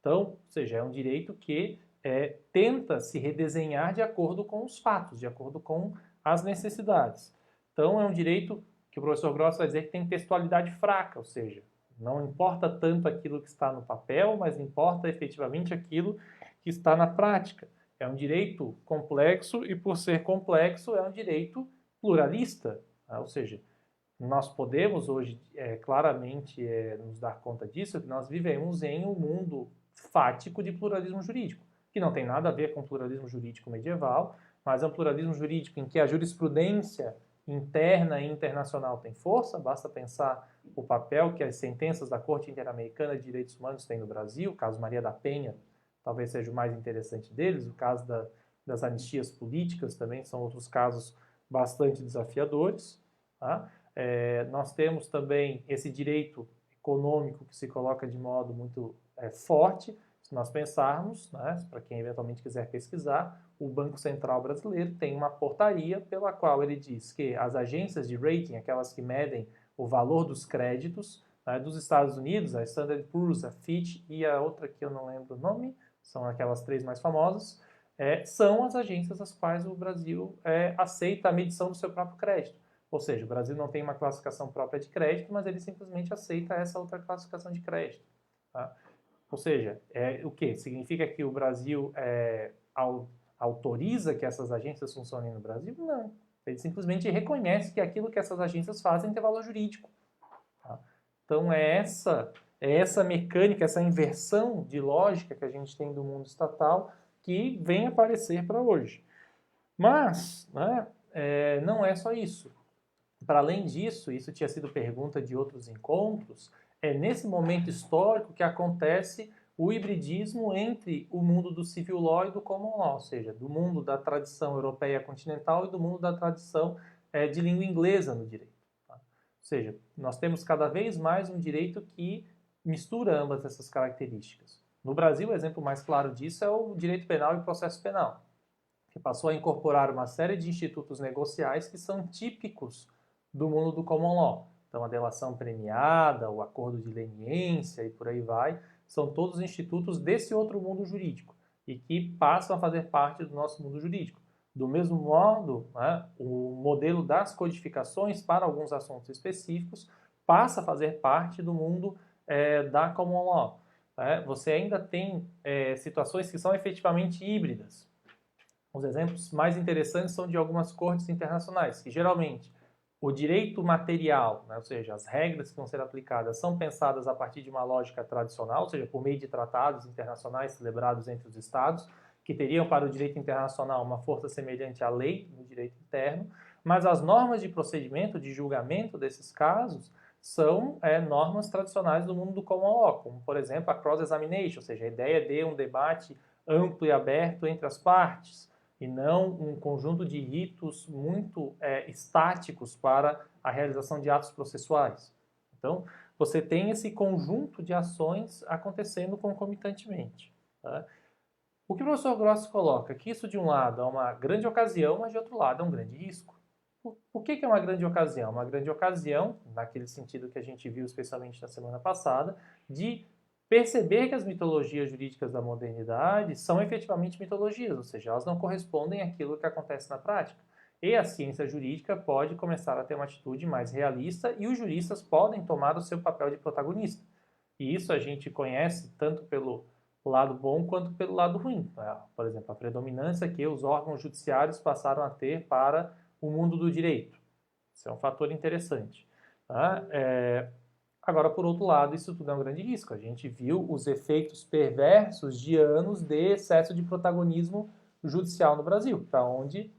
Então, ou seja, é um direito que tenta se redesenhar de acordo com os fatos, de acordo com as necessidades. Então, é um direito que o professor Gross vai dizer que tem textualidade fraca, ou seja, não importa tanto aquilo que está no papel, mas importa efetivamente aquilo que está na prática. É um direito complexo e, por ser complexo, é um direito pluralista, ou seja, nós podemos hoje claramente nos dar conta disso, que nós vivemos em um mundo fático de pluralismo jurídico, que não tem nada a ver com pluralismo jurídico medieval, mas é um pluralismo jurídico em que a jurisprudência interna e internacional tem força, basta pensar o papel que as sentenças da Corte Interamericana de Direitos Humanos têm no Brasil, o caso Maria da Penha talvez seja o mais interessante deles, o caso das anistias políticas também são outros casos bastante desafiadores. Nós temos também esse direito econômico que se coloca de modo muito forte. Se nós pensarmos, para quem eventualmente quiser pesquisar, o Banco Central Brasileiro tem uma portaria pela qual ele diz que as agências de rating, aquelas que medem o valor dos créditos dos Estados Unidos, a Standard & Poor's, a Fitch e a outra que eu não lembro o nome, são aquelas três mais famosas, são as agências às quais o Brasil aceita a medição do seu próprio crédito. Ou seja, o Brasil não tem uma classificação própria de crédito, mas ele simplesmente aceita essa outra classificação de crédito. Ou seja, o quê? Significa que o Brasil autoriza que essas agências funcionem no Brasil? Não. Ele simplesmente reconhece que aquilo que essas agências fazem tem valor jurídico. Então, é essa mecânica, essa inversão de lógica que a gente tem do mundo estatal que vem aparecer para hoje. Mas, não é só isso. Para além disso, isso tinha sido pergunta de outros encontros, é nesse momento histórico que acontece o hibridismo entre o mundo do civil law e do common law, ou seja, do mundo da tradição europeia continental e do mundo da tradição de língua inglesa no direito. Ou seja, nós temos cada vez mais um direito que mistura ambas essas características. No Brasil, o exemplo mais claro disso é o direito penal e o processo penal. que passou a incorporar uma série de institutos negociais que são típicos do mundo do common law. Então, a delação premiada, o acordo de leniência e por aí vai, são todos institutos desse outro mundo jurídico e que passam a fazer parte do nosso mundo jurídico. Do mesmo modo, né, o modelo das codificações para alguns assuntos específicos passa a fazer parte do mundo da common law. Você ainda tem situações que são efetivamente híbridas. Os exemplos mais interessantes são de algumas cortes internacionais, que geralmente o direito material, né, ou seja, as regras que vão ser aplicadas, são pensadas a partir de uma lógica tradicional, ou seja, por meio de tratados internacionais celebrados entre os Estados, que teriam para o direito internacional uma força semelhante à lei no direito interno, mas as normas de procedimento, de julgamento desses casos, são normas tradicionais do mundo do common law, como, por exemplo, a cross-examination, ou seja, a ideia de um debate amplo e aberto entre as partes, e não um conjunto de ritos muito estáticos para a realização de atos processuais. Então, você tem esse conjunto de ações acontecendo concomitantemente. Tá? O que o professor Grossi coloca? Que isso, de um lado, é uma grande ocasião, mas, de outro lado, é um grande risco. Por que é uma grande ocasião? Uma grande ocasião, naquele sentido que a gente viu especialmente na semana passada, de perceber que as mitologias jurídicas da modernidade são efetivamente mitologias, ou seja, elas não correspondem àquilo que acontece na prática. E a ciência jurídica pode começar a ter uma atitude mais realista e os juristas podem tomar o seu papel de protagonista. E isso a gente conhece tanto pelo lado bom quanto pelo lado ruim. Por exemplo, a predominância que os órgãos judiciários passaram a ter para o mundo do direito. Isso é um fator interessante. Tá? Agora, por outro lado, isso tudo é um grande risco. A gente viu os efeitos perversos de anos de excesso de protagonismo judicial no Brasil, para onde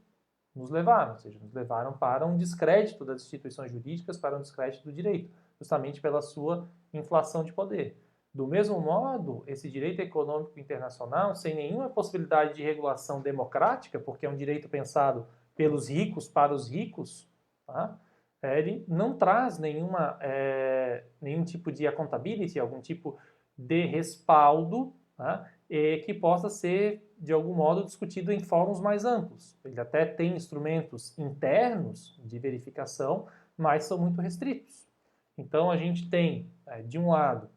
nos levaram, ou seja, nos levaram para um descrédito das instituições jurídicas, para um descrédito do direito, justamente pela sua inflação de poder. Do mesmo modo, esse direito econômico internacional, sem nenhuma possibilidade de regulação democrática, porque é um direito pensado pelos ricos para os ricos, tá? Ele não traz nenhum tipo de accountability, algum tipo de respaldo, tá? Que possa ser, de algum modo, discutido em fóruns mais amplos. Ele até tem instrumentos internos de verificação, mas são muito restritos. Então, a gente tem, de um lado,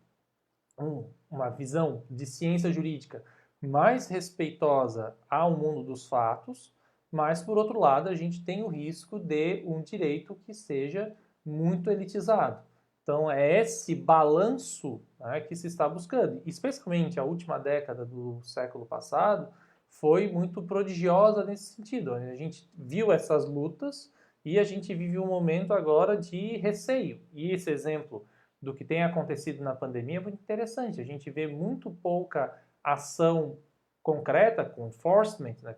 uma visão de ciência jurídica mais respeitosa ao mundo dos fatos, mas, por outro lado, a gente tem o risco de um direito que seja muito elitizado. Então, é esse balanço, né, que se está buscando. Especialmente a última década do século passado foi muito prodigiosa nesse sentido. A gente viu essas lutas e a gente vive um momento agora de receio. E esse exemplo do que tem acontecido na pandemia é muito interessante. A gente vê muito pouca ação concreta, com enforcement, né,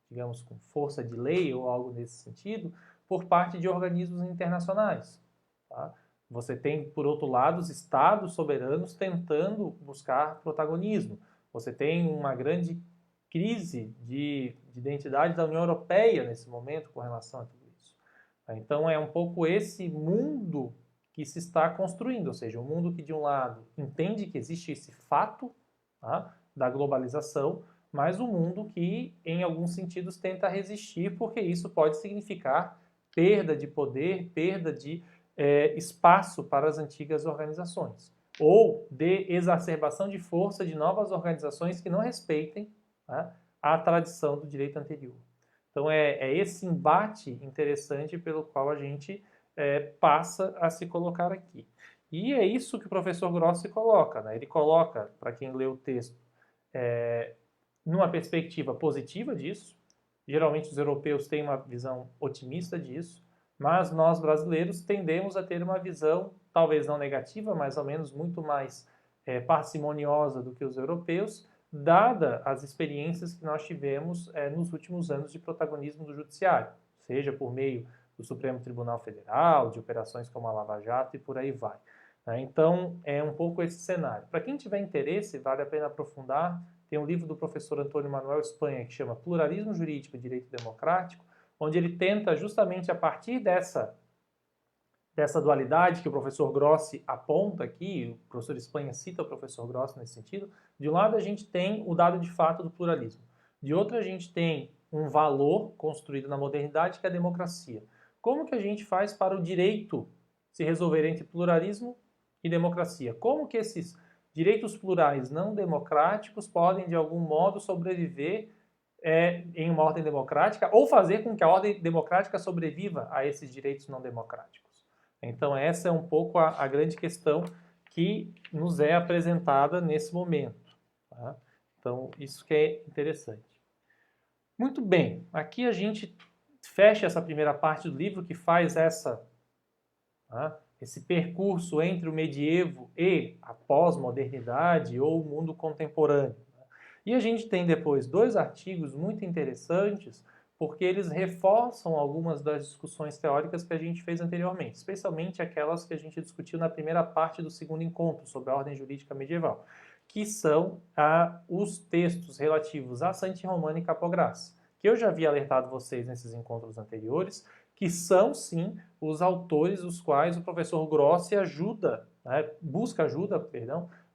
digamos, com força de lei ou algo nesse sentido, por parte de organismos internacionais. Tá? Você tem, por outro lado, os estados soberanos tentando buscar protagonismo. Você tem uma grande crise de identidade da União Europeia nesse momento com relação a tudo isso. Então, é um pouco esse mundo que se está construindo, ou seja, um mundo que, de um lado, entende que existe esse fato, tá, da globalização, mas um mundo que, em alguns sentidos, tenta resistir, porque isso pode significar perda de poder, perda de espaço para as antigas organizações, ou de exacerbação de força de novas organizações que não respeitem, tá, a tradição do direito anterior. Então, é esse embate interessante pelo qual a gente passa a se colocar aqui. E é isso que o professor Grossi coloca, né? Ele coloca, para quem lê o texto, numa perspectiva positiva disso. Geralmente os europeus têm uma visão otimista disso, mas nós brasileiros tendemos a ter uma visão, talvez não negativa, mas ao menos muito mais parcimoniosa do que os europeus, dada as experiências que nós tivemos nos últimos anos de protagonismo do judiciário, seja por meio do Supremo Tribunal Federal, de operações como a Lava Jato e por aí vai. Então, é um pouco esse cenário. Para quem tiver interesse, vale a pena aprofundar. Tem um livro do professor Antônio Manuel Espanha que chama Pluralismo Jurídico e Direito Democrático, onde ele tenta justamente a partir dessa dualidade que o professor Grossi aponta aqui, o professor Espanha cita o professor Grossi nesse sentido. De um lado a gente tem o dado de fato do pluralismo, de outro a gente tem um valor construído na modernidade, que é a democracia. Como que a gente faz para o direito se resolver entre pluralismo e democracia? Como que esses direitos plurais não democráticos podem, de algum modo, sobreviver em uma ordem democrática ou fazer com que a ordem democrática sobreviva a esses direitos não democráticos? Então, essa é um pouco a grande questão que nos é apresentada nesse momento. Tá? Então, isso que é interessante. Muito bem, aqui a gente fecha essa primeira parte do livro que faz esse percurso entre o medievo e a pós-modernidade ou o mundo contemporâneo. E a gente tem depois 2 artigos muito interessantes, porque eles reforçam algumas das discussões teóricas que a gente fez anteriormente, especialmente aquelas que a gente discutiu na primeira parte do segundo encontro, sobre a ordem jurídica medieval, que são os textos relativos a Santi Romano e Capogras, que eu já havia alertado vocês nesses encontros anteriores, que são, sim, os autores os quais o professor Grossi busca ajuda,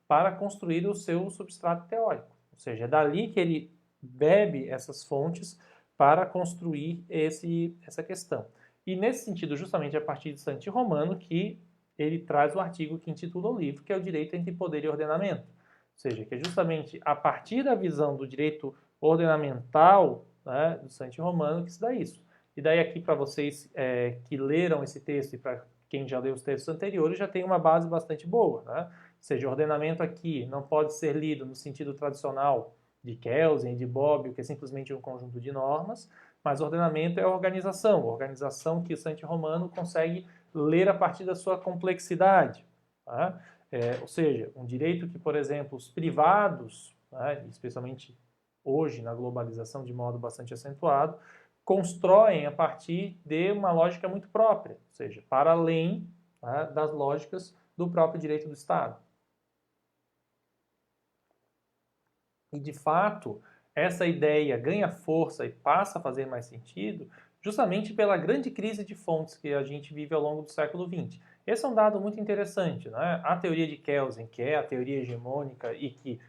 para construir o seu substrato teórico. Ou seja, é dali que ele bebe essas fontes para construir essa questão. E nesse sentido, justamente a partir de Santi Romano, que ele traz o artigo que intitula o livro, que é o direito entre poder e ordenamento. Ou seja, que é justamente a partir da visão do direito ordenamental, do Santi Romano, que se dá isso. E daí aqui para vocês que leram esse texto e para quem já leu os textos anteriores, já tem uma base bastante boa. Ou seja, ordenamento aqui não pode ser lido no sentido tradicional de Kelsen, de Bobbio, que é simplesmente um conjunto de normas, mas ordenamento é organização que o Santi Romano consegue ler a partir da sua complexidade. Ou seja, um direito que, por exemplo, os privados, especialmente hoje na globalização de modo bastante acentuado, constroem a partir de uma lógica muito própria, ou seja, para além das lógicas do próprio direito do Estado. E, de fato, essa ideia ganha força e passa a fazer mais sentido justamente pela grande crise de fontes que a gente vive ao longo do século XX. Esse é um dado muito interessante. A teoria de Kelsen, que é a teoria hegemônica e que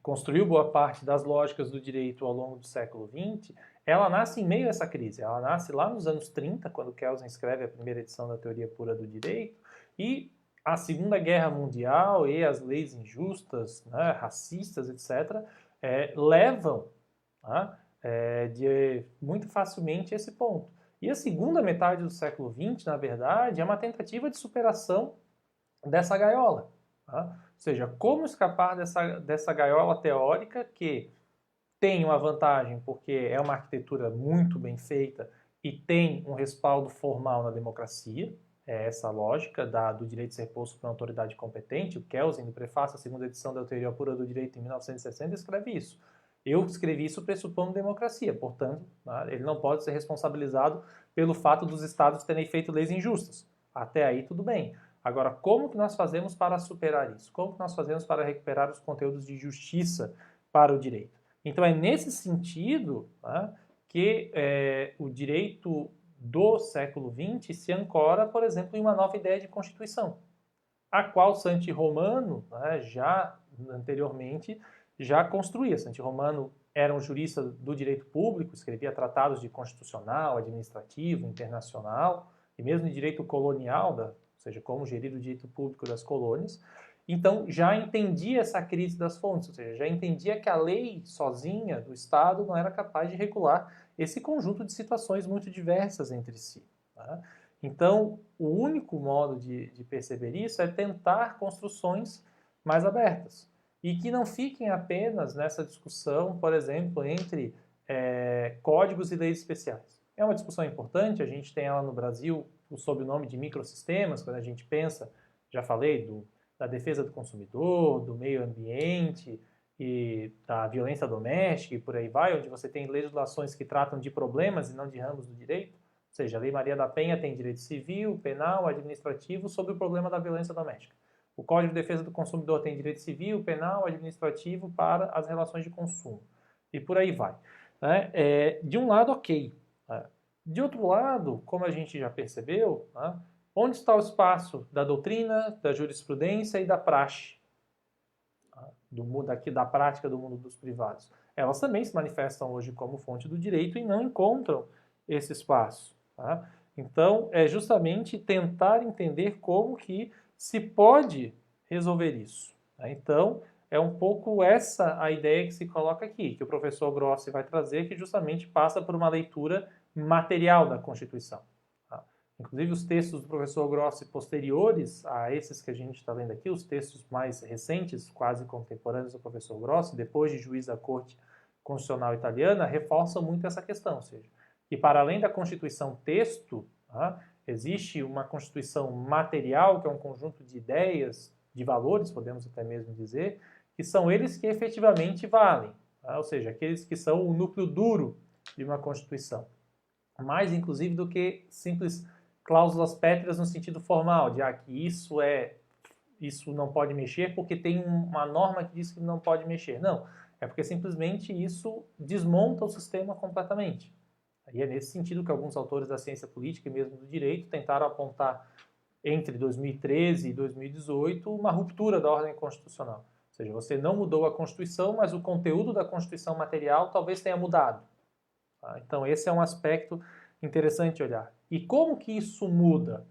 construiu boa parte das lógicas do direito ao longo do século XX, ela nasce em meio a essa crise. Ela nasce lá nos anos 30, quando Kelsen escreve a primeira edição da Teoria Pura do Direito, e a Segunda Guerra Mundial e as leis injustas, racistas, etc., levam muito facilmente a esse ponto. E a segunda metade do século XX, na verdade, é uma tentativa de superação dessa gaiola. Ou seja, como escapar dessa gaiola teórica que tem uma vantagem porque é uma arquitetura muito bem feita e tem um respaldo formal na democracia, é essa a lógica do direito ser posto por uma autoridade competente. O Kelsen, no prefácio à segunda edição da Teoria Pura do Direito, em 1960, escreve isso. Eu escrevi isso pressupondo democracia, portanto, ele não pode ser responsabilizado pelo fato dos estados terem feito leis injustas. Até aí tudo bem. Agora, como que nós fazemos para superar isso? Como que nós fazemos para recuperar os conteúdos de justiça para o direito? Então, é nesse sentido que o direito do século XX se ancora, por exemplo, em uma nova ideia de Constituição, a qual Santi Romano, já anteriormente, já construía. Santi Romano era um jurista do direito público, escrevia tratados de constitucional, administrativo, internacional, e mesmo de direito colonial, ou seja, como gerir o direito público das colônias. Então, já entendia essa crise das fontes, ou seja, já entendia que a lei sozinha do Estado não era capaz de regular esse conjunto de situações muito diversas entre si. Então, o único modo de perceber isso é tentar construções mais abertas e que não fiquem apenas nessa discussão, por exemplo, entre códigos e leis especiais. É uma discussão importante, a gente tem ela no Brasil sob o nome de microsistemas, quando a gente pensa, já falei, da defesa do consumidor, do meio ambiente e da violência doméstica e por aí vai, onde você tem legislações que tratam de problemas e não de ramos do direito. Ou seja, a Lei Maria da Penha tem direito civil, penal, administrativo sobre o problema da violência doméstica. O Código de Defesa do Consumidor tem direito civil, penal, administrativo para as relações de consumo. E por aí vai. De um lado, ok. De outro lado, como a gente já percebeu, onde está o espaço da doutrina, da jurisprudência e da praxe? daqui da prática do mundo dos privados, elas também se manifestam hoje como fonte do direito e não encontram esse espaço. Tá? Então, é justamente tentar entender como que se pode resolver isso. Tá? Então, é um pouco essa a ideia que se coloca aqui, que o professor Grossi vai trazer, que justamente passa por uma leitura material da Constituição. Tá? Inclusive, os textos do professor Grossi posteriores a esses que a gente está lendo aqui, os textos mais recentes, quase contemporâneos do professor Grossi, depois de juiz da Corte Constitucional Italiana, reforçam muito essa questão, ou seja, que para além da Constituição texto, tá, existe uma Constituição material, que é um conjunto de ideias, de valores, podemos até mesmo dizer, que são eles que efetivamente valem, tá? Ou seja, aqueles que são o núcleo duro de uma Constituição. Mais, inclusive, do que simples cláusulas pétreas no sentido formal, de que isso não pode mexer porque tem uma norma que diz que não pode mexer. Não, é porque simplesmente isso desmonta o sistema completamente. E é nesse sentido que alguns autores da ciência política e mesmo do direito tentaram apontar entre 2013 e 2018 uma ruptura da ordem constitucional. Ou seja, você não mudou a Constituição, mas o conteúdo da Constituição material talvez tenha mudado. Tá? Então esse é um aspecto interessante olhar. E como que isso muda?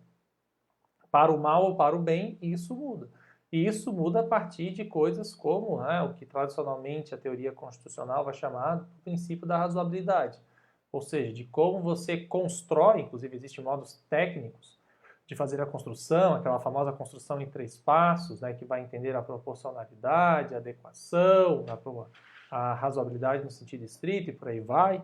Para o mal ou para o bem, isso muda. E isso muda a partir de coisas como o que tradicionalmente a teoria constitucional vai chamar do princípio da razoabilidade. Ou seja, de como você constrói, inclusive existem modos técnicos de fazer a construção, aquela famosa construção em 3 passos, que vai entender a proporcionalidade, a adequação, a razoabilidade no sentido estrito e por aí vai,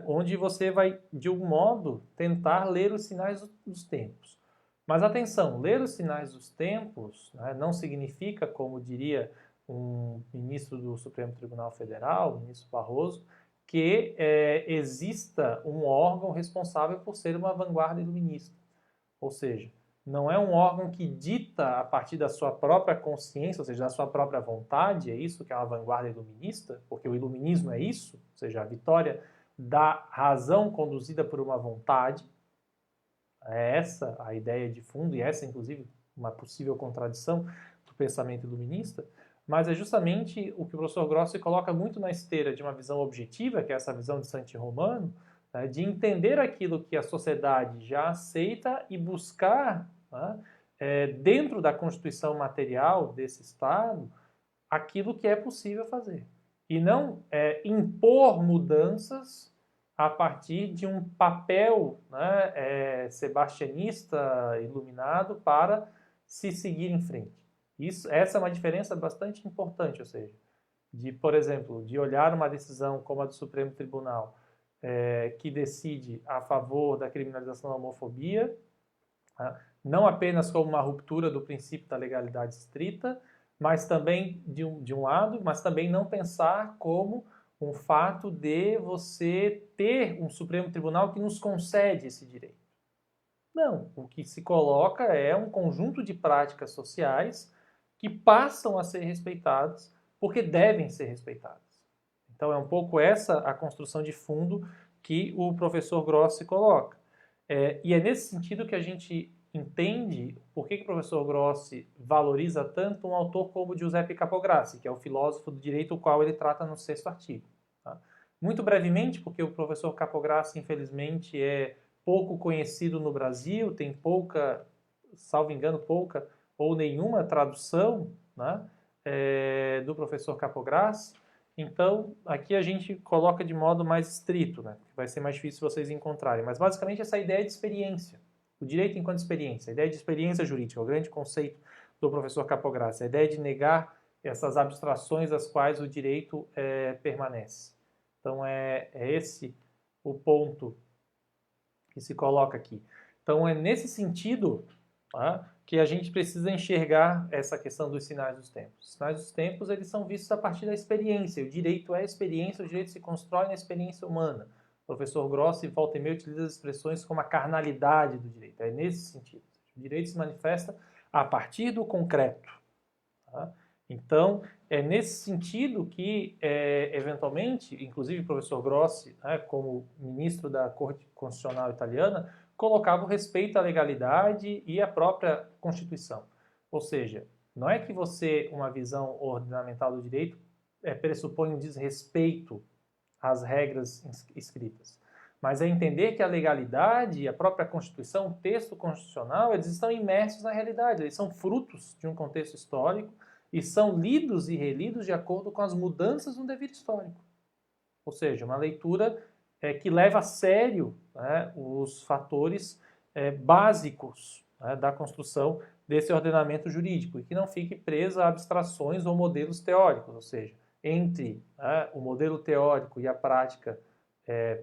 onde você vai, de um modo, tentar ler os sinais dos tempos. Mas atenção, ler os sinais dos tempos não significa, como diria um ministro do Supremo Tribunal Federal, o ministro Barroso, que exista um órgão responsável por ser uma vanguarda iluminista. Ou seja, não é um órgão que dita a partir da sua própria consciência, ou seja, da sua própria vontade, é isso que é uma vanguarda iluminista, porque o iluminismo é isso, ou seja, a vitória da razão conduzida por uma vontade. É essa a ideia de fundo, e essa, inclusive, uma possível contradição do pensamento iluminista, mas é justamente o que o professor Grossi coloca muito na esteira de uma visão objetiva, que é essa visão de Santi-Romano, de entender aquilo que a sociedade já aceita e buscar, dentro da constituição material desse Estado, aquilo que é possível fazer. E não impor mudanças a partir de um papel sebastianista iluminado para se seguir em frente. Essa é uma diferença bastante importante, ou seja, por exemplo, de olhar uma decisão como a do Supremo Tribunal, que decide a favor da criminalização da homofobia, não apenas como uma ruptura do princípio da legalidade estrita, mas também, de um lado, mas também não pensar como um fato de você ter um Supremo Tribunal que nos concede esse direito. Não, o que se coloca é um conjunto de práticas sociais que passam a ser respeitadas porque devem ser respeitadas. Então é um pouco essa a construção de fundo que o professor Grossi coloca. E é nesse sentido que a gente entende por que o professor Grossi valoriza tanto um autor como Giuseppe Capograssi, que é o filósofo do direito, o qual ele trata no 6º artigo. Tá? Muito brevemente, porque o professor Capograssi, infelizmente, é pouco conhecido no Brasil, tem pouca, salvo engano, pouca ou nenhuma tradução do professor Capograssi. Então, aqui a gente coloca de modo mais estrito, vai ser mais difícil vocês encontrarem. Mas, basicamente, essa ideia de experiência. O direito enquanto experiência, a ideia de experiência jurídica, o grande conceito do professor Capograssi, a ideia de negar essas abstrações das quais o direito permanece. Então, é esse o ponto que se coloca aqui. Então, é nesse sentido que a gente precisa enxergar essa questão dos sinais dos tempos. Os sinais dos tempos, eles são vistos a partir da experiência. O direito é experiência, o direito se constrói na experiência humana. O professor Grossi, volta e meia, utiliza as expressões como a carnalidade do direito. É nesse sentido. O direito se manifesta a partir do concreto. Tá? Então, é nesse sentido que, eventualmente, inclusive o professor Grossi, como ministro da Corte Constitucional Italiana, colocava o respeito à legalidade e à própria Constituição. Ou seja, Não é que uma visão ordenamental do direito, pressupõe um desrespeito às regras escritas, mas é entender que a legalidade, a própria Constituição, o texto constitucional, eles estão imersos na realidade, eles são frutos de um contexto histórico e são lidos e relidos de acordo com as mudanças no devido histórico. Ou seja, uma leitura que leva a sério, né, os fatores básicos, né, da construção desse ordenamento jurídico e que não fique preso a abstrações ou modelos teóricos, ou seja, entre o modelo teórico e a prática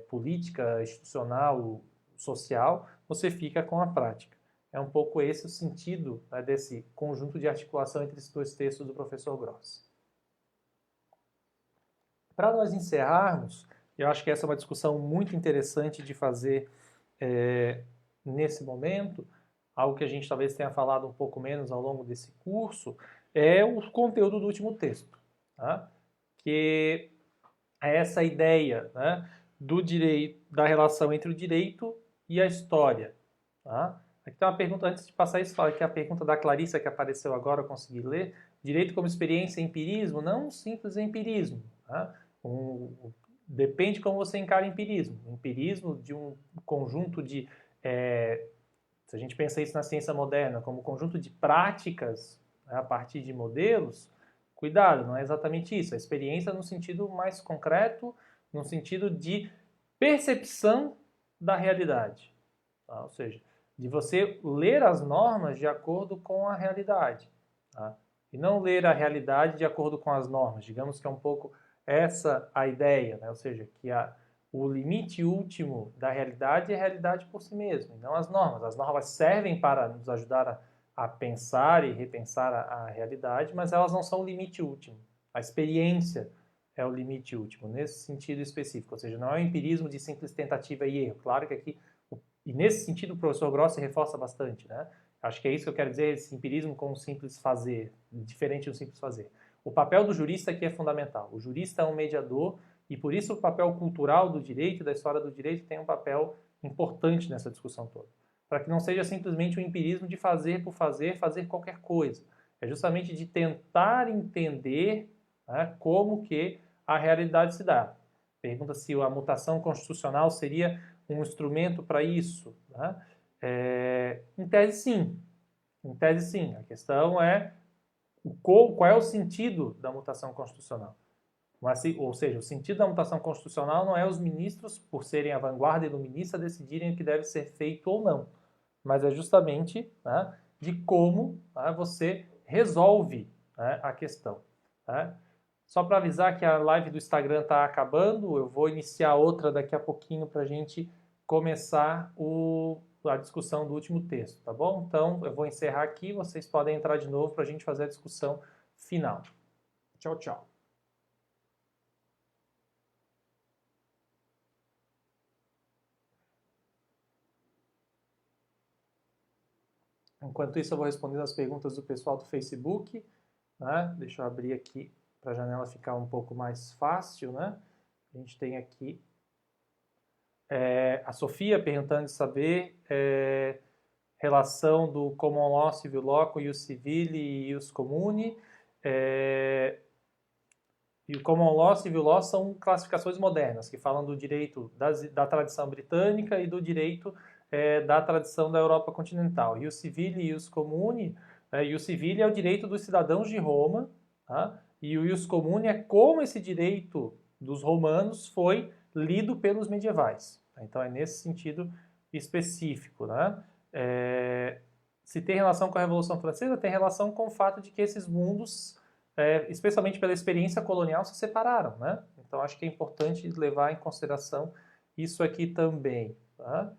política, institucional, social, você fica com a prática. É um pouco esse o sentido, né, desse conjunto de articulação entre esses dois textos do professor Gross. Para nós encerrarmos, eu acho que essa é uma discussão muito interessante de fazer nesse momento, algo que a gente talvez tenha falado um pouco menos ao longo desse curso, é o conteúdo do último texto, tá? Que é essa ideia, né, do direito, da relação entre o direito e a história. Tá? Aqui tem uma pergunta, antes de passar isso, fala que a pergunta da Clarissa que apareceu agora, eu consegui ler. Direito como experiência e empirismo, não um simples empirismo. Tá? Depende como você encara empirismo. Empirismo de um conjunto de... se a gente pensa isso na ciência moderna, como conjunto de práticas, né, a partir de modelos, cuidado, não é exatamente isso. A experiência no sentido mais concreto, no sentido de percepção da realidade. Tá? Ou seja, de você ler as normas de acordo com a realidade. Tá? E não ler a realidade de acordo com as normas. Digamos que é um pouco essa a ideia, né? Ou seja, que o limite último da realidade é a realidade por si mesma, e não as normas. As normas servem para nos ajudar a pensar e repensar a realidade, mas elas não são o limite último. A experiência é o limite último, nesse sentido específico. Ou seja, não é um empirismo de simples tentativa e erro. Claro que aqui, e nesse sentido o professor Grossi reforça bastante, né? Acho que é isso que eu quero dizer, esse empirismo com um simples fazer, diferente do simples fazer. O papel do jurista aqui é fundamental. O jurista é um mediador e por isso o papel cultural do direito, da história do direito, tem um papel importante nessa discussão toda. Para que não seja simplesmente um empirismo de fazer por fazer, fazer qualquer coisa. É justamente de tentar entender, né, como que a realidade se dá. Pergunta se a mutação constitucional seria um instrumento para isso. Né? Em tese, sim. Em tese, sim. A questão é qual é o sentido da mutação constitucional. Ou seja, o sentido da mutação constitucional não é os ministros, por serem a vanguarda iluminista, decidirem o que deve ser feito ou não, mas é justamente, né, de como, né, você resolve, né, a questão. Né? Só para avisar que a live do Instagram está acabando, eu vou iniciar outra daqui a pouquinho para a gente começar a discussão do último texto, tá bom? Então, eu vou encerrar aqui, vocês podem entrar de novo para a gente fazer a discussão final. Tchau, tchau. Enquanto isso, eu vou respondendo as perguntas do pessoal do Facebook. Né? Deixa eu abrir aqui para a janela ficar um pouco mais fácil. Né? A gente tem aqui a Sofia perguntando de saber relação do Common Law, Civil Law com o Ius Civile e Ius Commune. E o Common Law, Civil Law são classificações modernas, que falam do direito da tradição britânica e do direito da tradição da Europa continental. Ius Civile e Ius Commune, Ius Civile é o direito dos cidadãos de Roma, tá? E o Ius Commune é como esse direito dos romanos foi lido pelos medievais. Então é nesse sentido específico. Né? Se tem relação com a Revolução Francesa, tem relação com o fato de que esses mundos, especialmente pela experiência colonial, se separaram. Né? Então acho que é importante levar em consideração isso aqui também. Tá?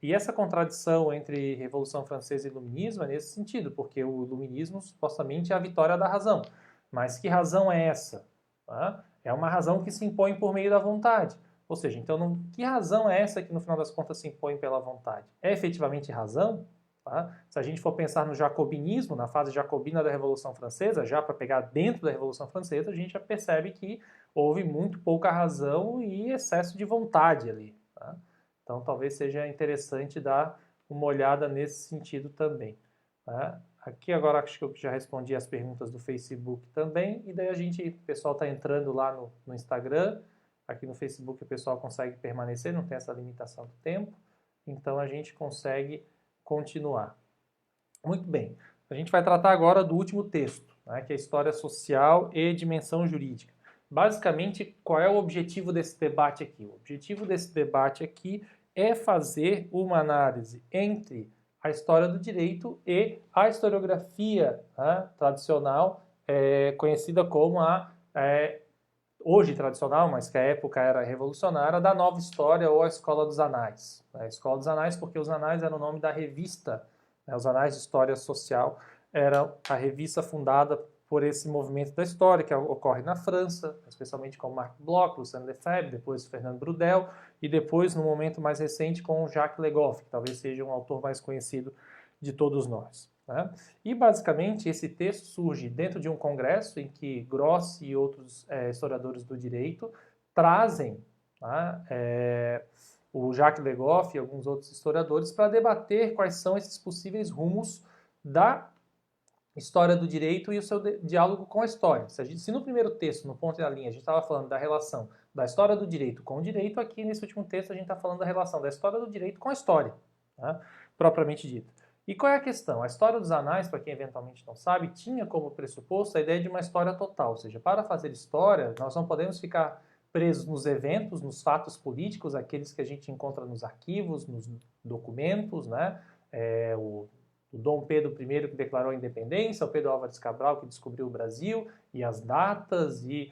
E essa contradição entre Revolução Francesa e Iluminismo é nesse sentido, porque o Iluminismo supostamente é a vitória da razão. Mas que razão é essa? Tá? É uma razão que se impõe por meio da vontade. Ou seja, então, que razão é essa que no final das contas se impõe pela vontade? É efetivamente razão? Tá? Se a gente for pensar no jacobinismo, na fase jacobina da Revolução Francesa, já para pegar dentro da Revolução Francesa, a gente já percebe que houve muito pouca razão e excesso de vontade ali. Tá? Então, talvez seja interessante dar uma olhada nesse sentido também. Tá? Aqui agora acho que eu já respondi as perguntas do Facebook também, e daí o pessoal está entrando lá no Instagram, aqui no Facebook o pessoal consegue permanecer, não tem essa limitação do tempo, então a gente consegue continuar. Muito bem, a gente vai tratar agora do último texto, né, que é História Social e Dimensão Jurídica. Basicamente, qual é o objetivo desse debate aqui? O objetivo desse debate aqui é fazer uma análise entre a história do direito e a historiografia, né, tradicional, conhecida como hoje tradicional, mas que à época era revolucionária, da Nova História ou a Escola dos Anais. A Escola dos Anais porque os Anais era o nome da revista, né, os Anais de História Social era a revista fundada por esse movimento da história que ocorre na França, especialmente com Marc Bloch, Lucien Lefebvre, depois Fernand Braudel e depois, no momento mais recente, com Jacques Le Goff, que talvez seja um autor mais conhecido de todos nós. Né? E, basicamente, esse texto surge dentro de um congresso em que Gross e outros historiadores do direito trazem, tá, o Jacques Le Goff e alguns outros historiadores para debater quais são esses possíveis rumos da história do direito e o seu diálogo com a história. Se no primeiro texto, no ponto da linha, a gente estava falando da relação da história do direito com o direito, aqui nesse último texto a gente está falando da relação da história do direito com a história, tá, propriamente dita. E qual é a questão? A história dos anais, para quem eventualmente não sabe, tinha como pressuposto a ideia de uma história total, ou seja, para fazer história, nós não podemos ficar presos nos eventos, nos fatos políticos, aqueles que a gente encontra nos arquivos, nos documentos, né? O Dom Pedro I que declarou a independência, o Pedro Álvares Cabral que descobriu o Brasil, e as datas, e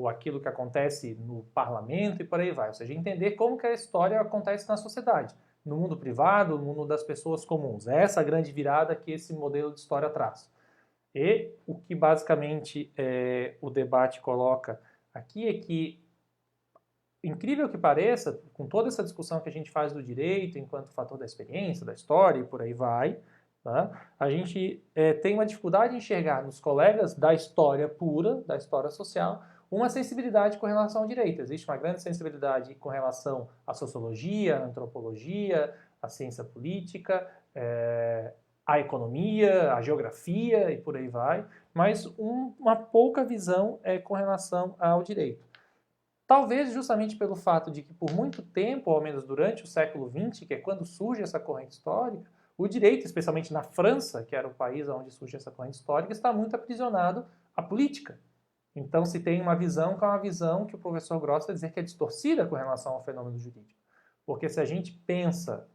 aquilo que acontece no parlamento e por aí vai. Ou seja, entender como que a história acontece na sociedade, no mundo privado, no mundo das pessoas comuns. É essa a grande virada que esse modelo de história traz. E o que basicamente o debate coloca aqui é que, incrível que pareça, com toda essa discussão que a gente faz do direito enquanto fator da experiência, da história e por aí vai, tá? A gente tem uma dificuldade em enxergar nos colegas da história pura, da história social, uma sensibilidade com relação ao direito. Existe uma grande sensibilidade com relação à sociologia, à antropologia, à ciência política, à economia, à geografia e por aí vai, mas uma pouca visão com relação ao direito. Talvez justamente pelo fato de que por muito tempo, ou ao menos durante o século XX, que é quando surge essa corrente histórica, o direito, especialmente na França, que era o país onde surge essa corrente histórica, está muito aprisionado à política. Então se tem uma visão que é uma visão que o professor Gross vai dizer que é distorcida com relação ao fenômeno jurídico. Porque se a gente pensa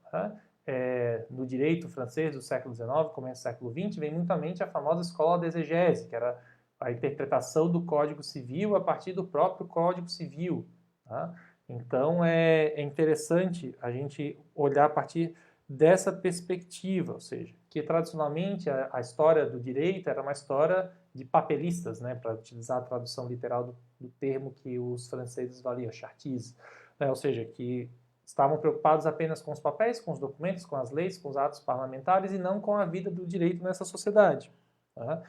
no direito francês do século XIX, começo do século XX, vem muito à mente a famosa escola da exegese, que era a interpretação do Código Civil a partir do próprio Código Civil. Tá? Então é interessante a gente olhar a partir dessa perspectiva, ou seja, que tradicionalmente a história do direito era uma história de papelistas, né, para utilizar a tradução literal do termo que os franceses valiam, chartise, né, ou seja, que estavam preocupados apenas com os papéis, com os documentos, com as leis, com os atos parlamentares e não com a vida do direito nessa sociedade. Tá?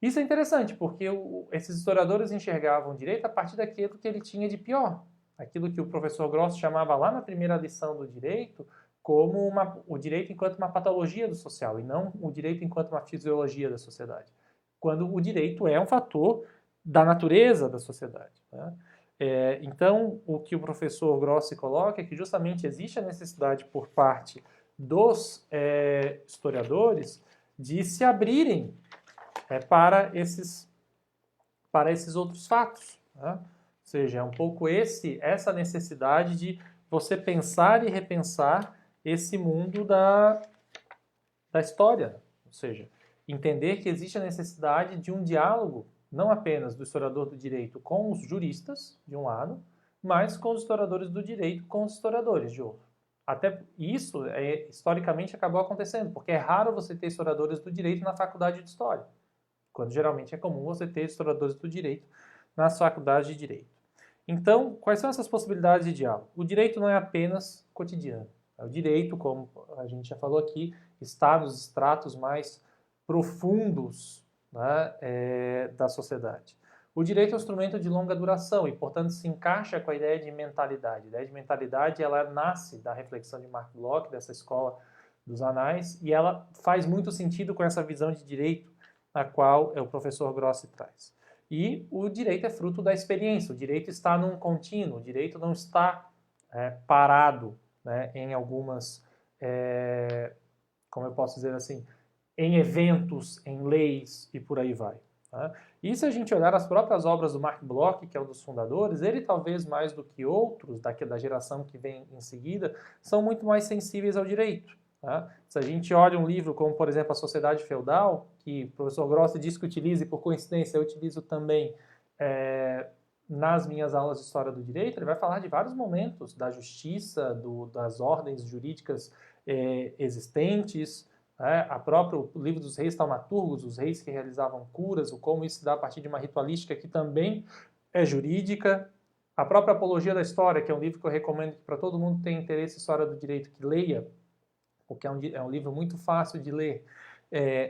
Isso é interessante, porque esses historiadores enxergavam o direito a partir daquilo que ele tinha de pior. Aquilo que o professor Gross chamava lá na primeira lição do direito como o direito enquanto uma patologia do social, e não o direito enquanto uma fisiologia da sociedade. Quando o direito é um fator da natureza da sociedade. Né? Então, o que o professor Gross coloca é que justamente existe a necessidade por parte dos historiadores de se abrirem para esses outros fatos. Né? Ou seja, é um pouco essa necessidade de você pensar e repensar esse mundo da história. Ou seja, entender que existe a necessidade de um diálogo, não apenas do historiador do direito com os juristas, de um lado, mas com os historiadores do direito com os historiadores, de outro. Até isso, historicamente, acabou acontecendo, porque é raro você ter historiadores do direito na faculdade de História, quando geralmente é comum você ter historiadores do direito nas faculdades de direito. Então, quais são essas possibilidades de diálogo? O direito não é apenas cotidiano. O direito, como a gente já falou aqui, está nos estratos mais profundos, né, da sociedade. O direito é um instrumento de longa duração e, portanto, se encaixa com a ideia de mentalidade. A ideia de mentalidade ela nasce da reflexão de Marc Bloch, dessa escola dos anais, e ela faz muito sentido com essa visão de direito a qual o professor Grossi traz. E o direito é fruto da experiência, o direito está num contínuo, o direito não está parado, né, em algumas, como eu posso dizer assim, em eventos, em leis e por aí vai. Tá? E se a gente olhar as próprias obras do Marc Bloch, que é um dos fundadores, ele talvez mais do que outros da geração que vem em seguida, são muito mais sensíveis ao direito. Tá? Se a gente olha um livro como, por exemplo, A Sociedade Feudal, que o professor Grossi diz que utiliza, e por coincidência eu utilizo também nas minhas aulas de História do Direito, ele vai falar de vários momentos da justiça, das ordens jurídicas existentes, o livro dos reis taumaturgos, os reis que realizavam curas, o como isso se dá a partir de uma ritualística que também é jurídica. A própria Apologia da História, que é um livro que eu recomendo para todo mundo que tem interesse em História do Direito que leia, porque é um livro muito fácil de ler,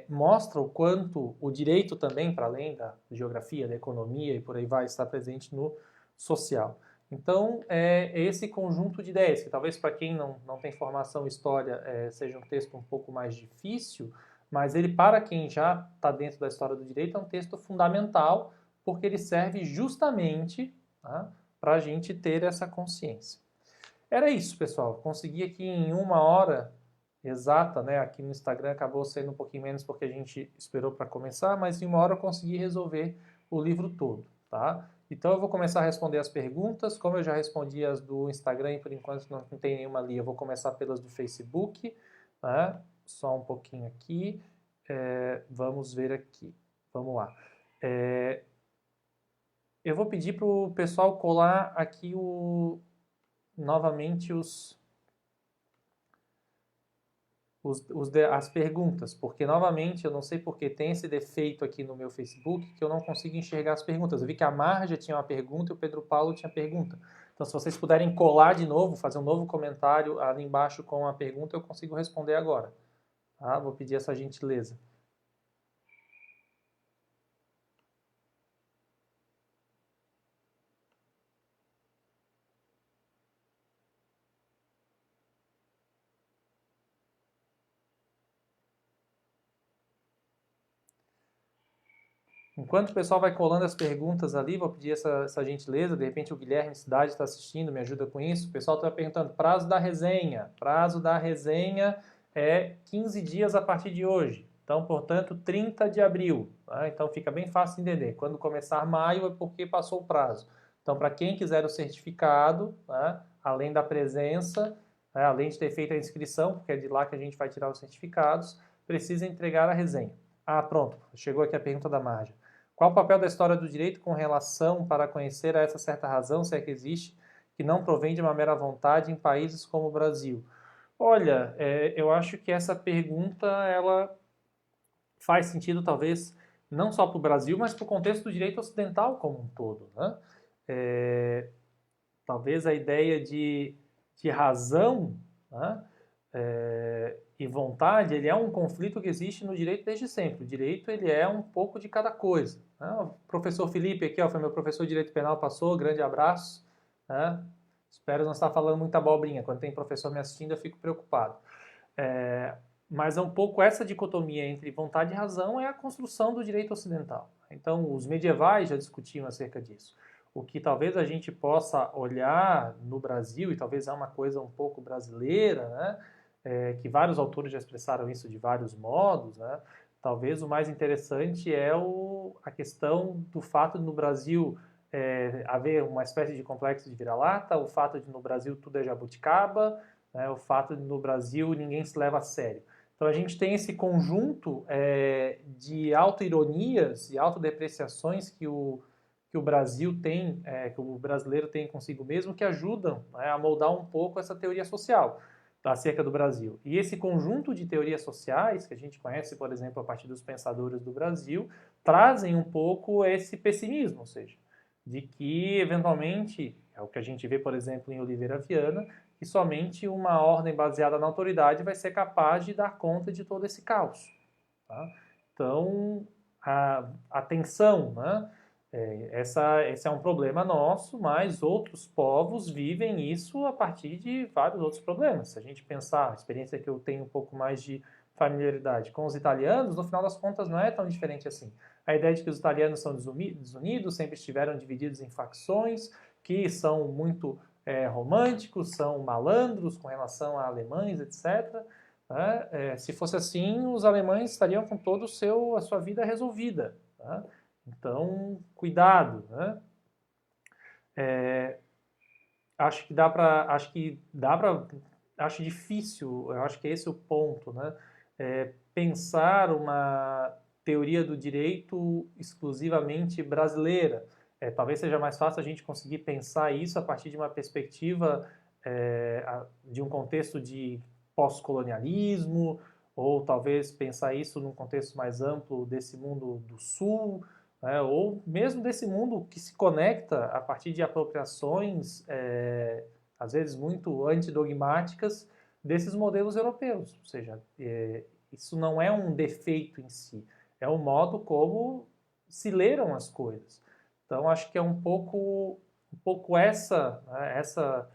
mostra o quanto o direito também, para além da geografia, da economia e por aí vai, está presente no social. Então, é esse conjunto de ideias, que talvez para quem não tem formação em história seja um texto um pouco mais difícil, mas ele, para quem já está dentro da história do direito, é um texto fundamental, porque ele serve justamente, tá, para a gente ter essa consciência. Era isso, pessoal. Consegui aqui em 1 hora exata, né? Aqui no Instagram acabou sendo um pouquinho menos porque a gente esperou para começar, mas em 1 hora eu consegui resolver o livro todo, tá? Então eu vou começar a responder as perguntas. Como eu já respondi as do Instagram e por enquanto não tem nenhuma ali, eu vou começar pelas do Facebook, né? Só um pouquinho aqui. Vamos ver aqui. Vamos lá. Eu vou pedir para o pessoal colar aqui novamente as perguntas, porque novamente eu não sei porque tem esse defeito aqui no meu Facebook que eu não consigo enxergar as perguntas. Eu vi que a Marja tinha uma pergunta e o Pedro Paulo tinha pergunta. Então, se vocês puderem colar de novo, fazer um novo comentário ali embaixo com a pergunta, eu consigo responder agora. Tá? Vou pedir essa gentileza. Enquanto o pessoal vai colando as perguntas ali, vou pedir essa gentileza. De repente o Guilherme Cidade está assistindo, me ajuda com isso. O pessoal está perguntando, prazo da resenha. Prazo da resenha é 15 dias a partir de hoje. Então, portanto, 30 de abril. Tá? Então, fica bem fácil de entender. Quando começar maio é porque passou o prazo. Então, para quem quiser o certificado, tá? Além da presença, além de ter feito a inscrição, porque é de lá que a gente vai tirar os certificados, precisa entregar a resenha. Ah, pronto. Chegou aqui a pergunta da Marja. Qual o papel da história do direito com relação para conhecer a essa certa razão, se é que existe, que não provém de uma mera vontade em países como o Brasil? Olha, eu acho que essa pergunta ela faz sentido talvez não só para o Brasil, mas para o contexto do direito ocidental como um todo, né? Talvez a ideia de razão, né? E vontade, ele é um conflito que existe no direito desde sempre. O direito, ele é um pouco de cada coisa. Né? O professor Felipe aqui, ó, foi meu professor de Direito Penal, passou, grande abraço. Né? Espero não estar falando muita abobrinha. Quando tem professor me assistindo, eu fico preocupado. Mas é um pouco essa dicotomia entre vontade e razão é a construção do direito ocidental. Então, os medievais já discutiam acerca disso. O que talvez a gente possa olhar no Brasil, e talvez é uma coisa um pouco brasileira, né? Que vários autores já expressaram isso de vários modos, né? Talvez o mais interessante é a questão do fato de no Brasil haver uma espécie de complexo de vira-lata, o fato de no Brasil tudo é jabuticaba, né? O fato de no Brasil ninguém se leva a sério. Então a gente tem esse conjunto de auto-ironias e autodepreciações que o Brasil tem, que o brasileiro tem consigo mesmo, que ajudam, né, a moldar um pouco essa teoria social acerca do Brasil. E esse conjunto de teorias sociais, que a gente conhece, por exemplo, a partir dos pensadores do Brasil, trazem um pouco esse pessimismo, ou seja, de que, eventualmente, é o que a gente vê, por exemplo, em Oliveira Viana, que somente uma ordem baseada na autoridade vai ser capaz de dar conta de todo esse caos. Tá? Então, a tensão, né? Esse é um problema nosso, mas outros povos vivem isso a partir de vários outros problemas. Se a gente pensar, a experiência que eu tenho um pouco mais de familiaridade com os italianos, no final das contas não é tão diferente assim. A ideia de que os italianos são desunidos, sempre estiveram divididos em facções, que são muito românticos, são malandros com relação a alemães, etc. Né? Se fosse assim, os alemães estariam com toda a sua vida resolvida. Tá? Então, cuidado, né? Acho que dá para, acho difícil, eu acho que esse é o ponto, né? Pensar uma teoria do direito exclusivamente brasileira. Talvez seja mais fácil a gente conseguir pensar isso a partir de uma perspectiva de um contexto de pós-colonialismo, ou talvez pensar isso num contexto mais amplo desse mundo do Sul, né, ou mesmo desse mundo que se conecta a partir de apropriações, às vezes muito antidogmáticas, desses modelos europeus. Ou seja, isso não é um defeito em si, é o modo como se leram as coisas. Então, acho que é um pouco essa, né, essa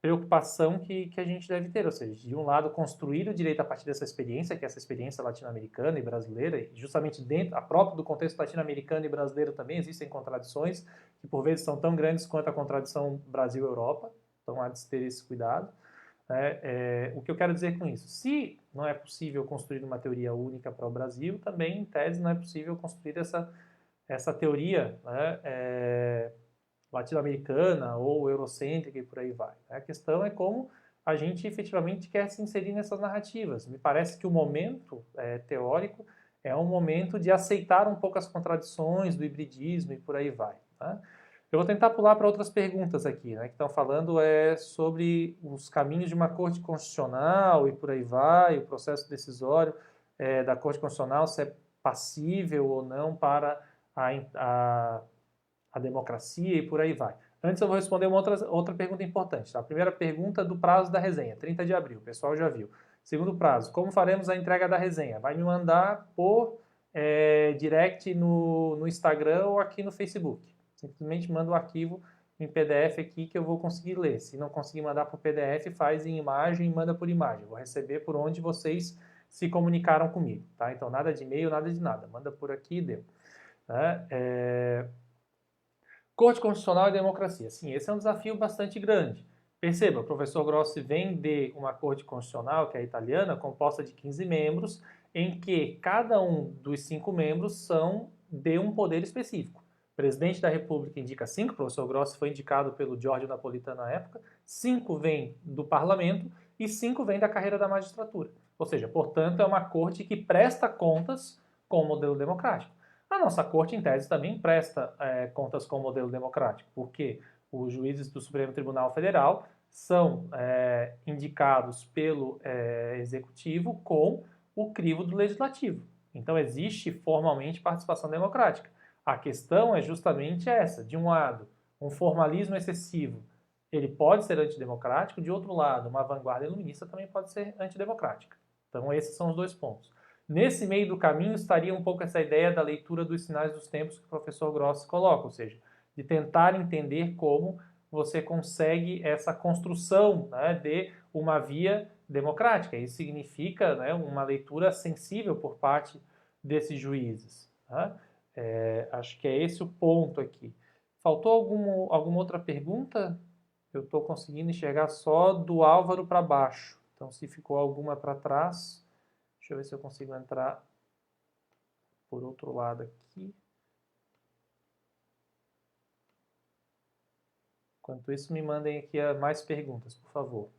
preocupação que a gente deve ter, ou seja, de um lado construir o direito a partir dessa experiência, que é essa experiência latino-americana e brasileira, e justamente dentro, a própria do contexto latino-americano e brasileiro também existem contradições, que por vezes são tão grandes quanto a contradição Brasil-Europa, então há de se ter esse cuidado. O que eu quero dizer com isso? Se não é possível construir uma teoria única para o Brasil, também, em tese, não é possível construir essa teoria, né, latino-americana ou eurocêntrica e por aí vai. A questão é como a gente efetivamente quer se inserir nessas narrativas. Me parece que o momento teórico é um momento de aceitar um pouco as contradições do hibridismo e por aí vai. Tá? Eu vou tentar pular para outras perguntas aqui, né, que estão falando sobre os caminhos de uma corte constitucional e por aí vai, o processo decisório da corte constitucional, se é passível ou não para a democracia e por aí vai. Antes eu vou responder uma outra pergunta importante. Tá? A primeira pergunta do prazo da resenha, 30 de abril, o pessoal já viu. Segundo prazo, como faremos a entrega da resenha? Vai me mandar por direct no Instagram ou aqui no Facebook. Simplesmente manda o arquivo em PDF aqui que eu vou conseguir ler. Se não conseguir mandar por PDF, faz em imagem e manda por imagem. Vou receber por onde vocês se comunicaram comigo. Tá? Então nada de e-mail, nada de nada. Manda por aqui e deu. Corte Constitucional e Democracia. Sim, esse é um desafio bastante grande. Perceba, o professor Grossi vem de uma Corte Constitucional, que é a italiana, composta de 15 membros, em que cada um dos 5 membros são de um poder específico. O presidente da República indica 5, o professor Grossi foi indicado pelo Giorgio Napolitano na época, 5 vêm do parlamento e 5 vêm da carreira da magistratura. Ou seja, portanto, é uma corte que presta contas com o modelo democrático. A nossa corte, em tese, também presta contas com o modelo democrático, porque os juízes do Supremo Tribunal Federal são indicados pelo Executivo com o crivo do Legislativo. Então, existe formalmente participação democrática. A questão é justamente essa, de um lado, um formalismo excessivo, ele pode ser antidemocrático, de outro lado, uma vanguarda iluminista também pode ser antidemocrática. Então, esses são os dois pontos. Nesse meio do caminho estaria um pouco essa ideia da leitura dos sinais dos tempos que o professor Grossi coloca, ou seja, de tentar entender como você consegue essa construção, né, de uma via democrática. Isso significa, né, uma leitura sensível por parte desses juízes. Tá? Acho que é esse o ponto aqui. Faltou alguma outra pergunta? Eu estou conseguindo enxergar só do Álvaro para baixo. Então, se ficou alguma para trás... Deixa eu ver se eu consigo entrar por outro lado aqui. Enquanto isso, me mandem aqui mais perguntas, por favor.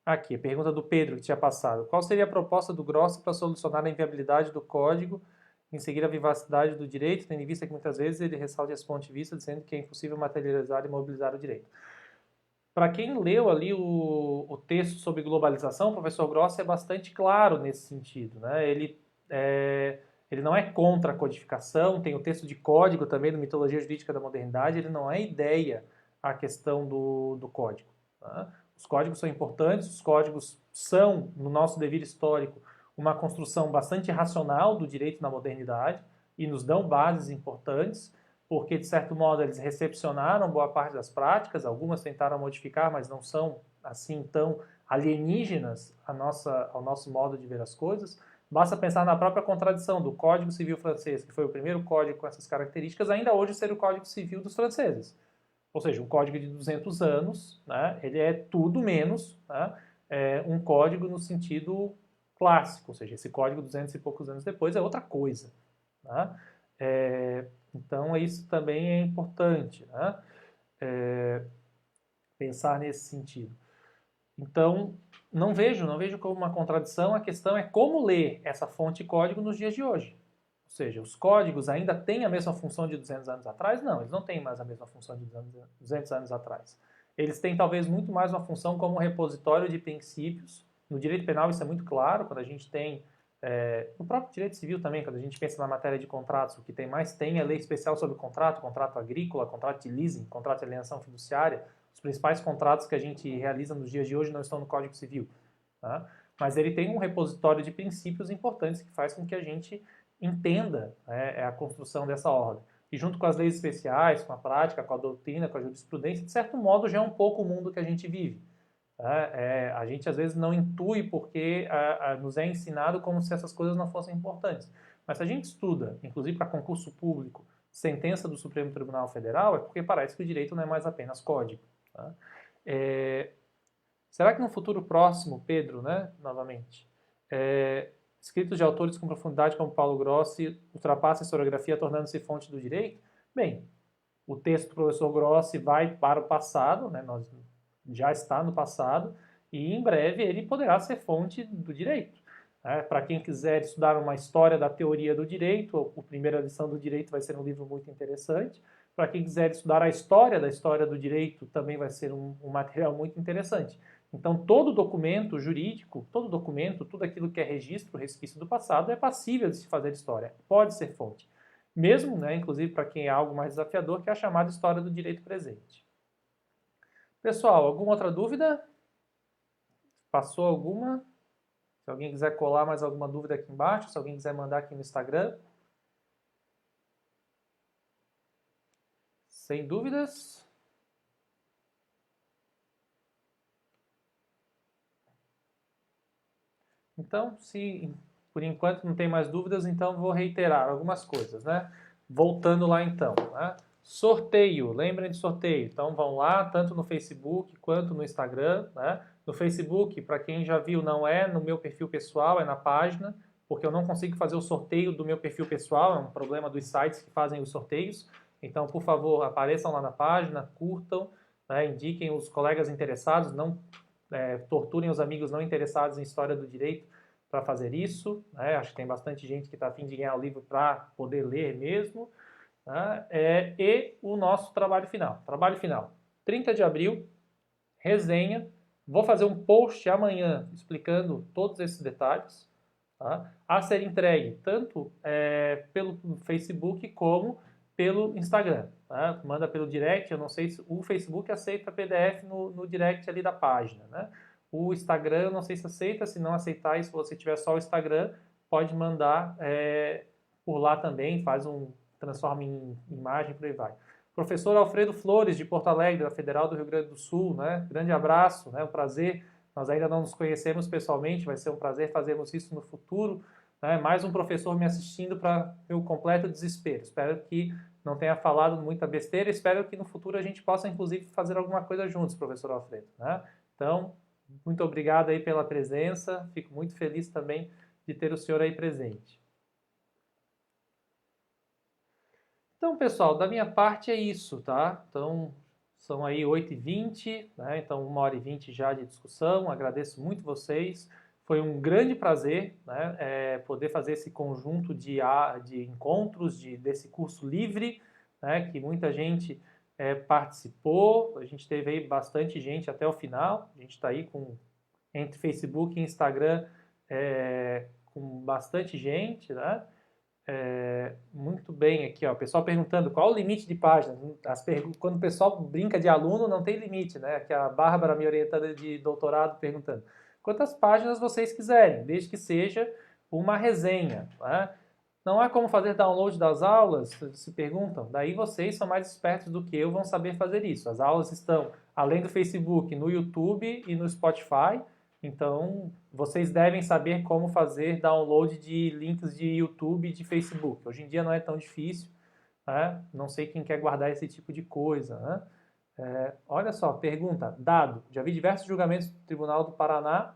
Aqui, a pergunta do Pedro que tinha passado. Qual seria a proposta do Grossi para solucionar a inviabilidade do código em seguir a vivacidade do direito, tendo em vista que muitas vezes ele ressalta esse ponto de vista, dizendo que é impossível materializar e mobilizar o direito? Para quem leu ali o texto sobre globalização, o professor Grossi é bastante claro nesse sentido. Né? ele não é contra a codificação, tem o texto de código também do Mitologia Jurídica da Modernidade, ele não é ideia a questão do código. Tá? Os códigos são importantes, os códigos são, no nosso devir histórico, uma construção bastante racional do direito na modernidade e nos dão bases importantes, porque, de certo modo, eles recepcionaram boa parte das práticas, algumas tentaram modificar, mas não são, assim, tão alienígenas ao nosso modo de ver as coisas. Basta pensar na própria contradição do Código Civil francês, que foi o primeiro código com essas características, ainda hoje ser o Código Civil dos franceses. Ou seja, um código de 200 anos, né, ele é tudo menos, né, um código no sentido clássico, ou seja, esse código 200 e poucos anos depois é outra coisa. Né? Então, isso também é importante, né? Pensar nesse sentido. Então, não vejo como uma contradição, a questão é como ler essa fonte código nos dias de hoje. Ou seja, os códigos ainda têm a mesma função de 200 anos atrás? Não, eles não têm mais a mesma função de 200 anos atrás. Eles têm talvez muito mais uma função como repositório de princípios. No direito penal isso é muito claro, quando a gente tem, no próprio direito civil também, quando a gente pensa na matéria de contratos, o que tem mais tem é lei especial sobre contrato, contrato agrícola, contrato de leasing, contrato de alienação fiduciária. Os principais contratos que a gente realiza nos dias de hoje não estão no Código Civil. Tá? Mas ele tem um repositório de princípios importantes que faz com que a gente entenda, né, a construção dessa ordem. E junto com as leis especiais, com a prática, com a doutrina, com a jurisprudência, de certo modo já é um pouco o mundo que a gente vive. A gente às vezes não intui porque nos é ensinado como se essas coisas não fossem importantes. Mas se a gente estuda, inclusive para concurso público, sentença do Supremo Tribunal Federal, é porque parece que o direito não é mais apenas código. Tá? Será que no futuro próximo, Pedro, né, novamente, escritos de autores com profundidade como Paulo Grossi ultrapassam a historiografia tornando-se fonte do direito? Bem, o texto do professor Grossi vai para o passado, né, já está no passado, e em breve ele poderá ser fonte do direito. Para quem quiser estudar uma história da teoria do direito, a primeira lição do direito vai ser um livro muito interessante. Para quem quiser estudar a história da história do direito, também vai ser um material muito interessante. Então, todo documento jurídico, todo documento, tudo aquilo que é registro, resquício do passado, é passível de se fazer história, pode ser fonte. Mesmo, né, inclusive para quem é algo mais desafiador, que é a chamada história do direito presente. Pessoal, alguma outra dúvida? Passou alguma? Se alguém quiser colar mais alguma dúvida aqui embaixo, se alguém quiser mandar aqui no Instagram. Sem dúvidas? Então, se por enquanto não tem mais dúvidas, então vou reiterar algumas coisas, né? Voltando lá então, né? Sorteio, lembrem de sorteio. Então vão lá, tanto no Facebook quanto no Instagram, né? No Facebook, para quem já viu, não é no meu perfil pessoal, é na página, porque eu não consigo fazer o sorteio do meu perfil pessoal, é um problema dos sites que fazem os sorteios. Então, por favor, apareçam lá na página, curtam, né? Indiquem os colegas interessados, não torturem os amigos não interessados em história do direito para fazer isso. Né? Acho que tem bastante gente que está a fim de ganhar o livro para poder ler mesmo. Né? E o nosso trabalho final. Trabalho final, 30 de abril, resenha. Vou fazer um post amanhã explicando todos esses detalhes. Tá? A ser entregue tanto pelo Facebook como pelo Instagram. Tá? Manda pelo direct, eu não sei se o Facebook aceita PDF no direct ali da página. Né? O Instagram, eu não sei se aceita, se não aceitar, e se você tiver só o Instagram, pode mandar por lá também, transforma em imagem, por aí vai. Professor Alfredo Flores, de Porto Alegre, da Federal do Rio Grande do Sul, né? Grande abraço, né? Um prazer. Nós ainda não nos conhecemos pessoalmente, vai ser um prazer fazermos isso no futuro. Né? Mais um professor me assistindo para meu completo desespero. Espero que não tenha falado muita besteira, espero que no futuro a gente possa, inclusive, fazer alguma coisa juntos, professor Alfredo. Né? Então, muito obrigado aí pela presença, fico muito feliz também de ter o senhor aí presente. Então, pessoal, da minha parte é isso, tá? Então, são aí 8h20, né? Então 1h20 já de discussão, agradeço muito vocês. Foi um grande prazer, né, poder fazer esse conjunto de encontros desse curso livre, né, que muita gente participou, a gente teve aí bastante gente até o final, a gente está aí entre Facebook e Instagram com bastante gente, né? Muito bem aqui, ó. O pessoal perguntando qual o limite de páginas. Quando o pessoal brinca de aluno, não tem limite, né? Aqui a Bárbara, minha orientada de doutorado, perguntando quantas páginas vocês quiserem, desde que seja uma resenha, né? Não há como fazer download das aulas? Se perguntam. Daí vocês são mais espertos do que eu, vão saber fazer isso. As aulas estão, além do Facebook, no YouTube e no Spotify. Então, vocês devem saber como fazer download de links de YouTube e de Facebook. Hoje em dia não é tão difícil, né? Não sei quem quer guardar esse tipo de coisa, né? Olha só, pergunta, dado. Já vi diversos julgamentos do Tribunal do Paraná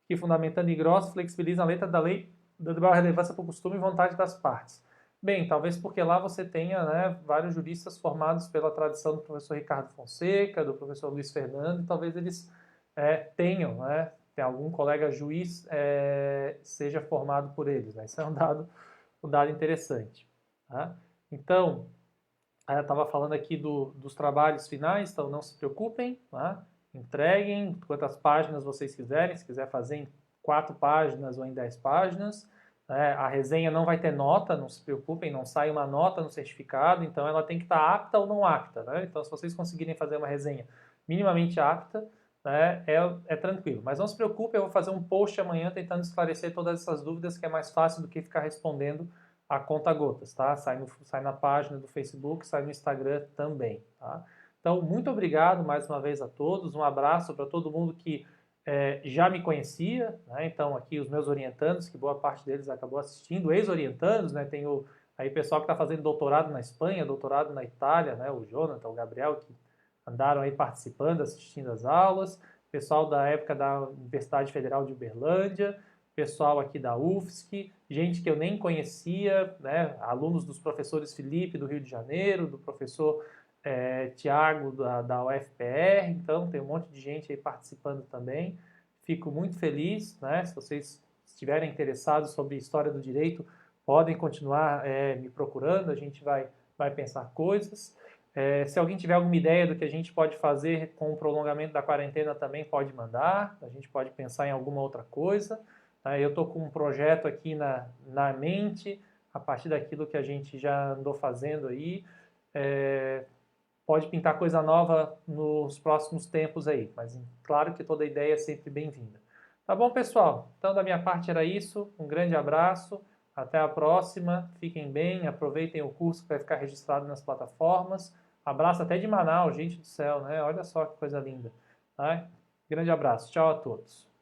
que, fundamentando em grosso, flexibilizam a letra da lei, dando maior relevância para o costume e vontade das partes. Bem, talvez porque lá você tenha, né, vários juristas formados pela tradição do professor Ricardo Fonseca, do professor Luiz Fernando, e talvez eles tenham, né, tem algum colega juiz seja formado por eles. Né? Isso é um dado interessante. Tá? Então, eu estava falando aqui dos trabalhos finais, então não se preocupem, tá? Entreguem quantas páginas vocês quiserem, se quiser fazer em 4 páginas ou em 10 páginas. A resenha não vai ter nota, não se preocupem, não sai uma nota no certificado, então ela tem que estar apta ou não apta. Né? Então, se vocês conseguirem fazer uma resenha minimamente apta, né, é tranquilo. Mas não se preocupe, eu vou fazer um post amanhã tentando esclarecer todas essas dúvidas, que é mais fácil do que ficar respondendo a conta-gotas, tá? Sai na página do Facebook, sai no Instagram também, tá? Então, muito obrigado mais uma vez a todos, um abraço para todo mundo que já me conhecia, né? Então, aqui os meus orientandos, que boa parte deles acabou assistindo, ex-orientandos, né? Tem aí pessoal que está fazendo doutorado na Espanha, doutorado na Itália, né? O Jonathan, o Gabriel, que andaram aí participando, assistindo as aulas, pessoal da época da Universidade Federal de Uberlândia, pessoal aqui da UFSC, gente que eu nem conhecia, né, alunos dos professores Felipe do Rio de Janeiro, do professor Tiago da UFPR, então tem um monte de gente aí participando também. Fico muito feliz, né, se vocês estiverem interessados sobre história do direito, podem continuar me procurando, a gente vai pensar coisas. Se alguém tiver alguma ideia do que a gente pode fazer com o prolongamento da quarentena também pode mandar, a gente pode pensar em alguma outra coisa. Eu estou com um projeto aqui na mente, a partir daquilo que a gente já andou fazendo aí. Pode pintar coisa nova nos próximos tempos aí, mas claro que toda ideia é sempre bem-vinda. Tá bom, pessoal? Então, da minha parte era isso. Um grande abraço, até a próxima. Fiquem bem, aproveitem o curso que vai ficar registrado nas plataformas. Abraço até de Manaus, gente do céu, né? Olha só que coisa linda. Tá? Grande abraço, tchau a todos.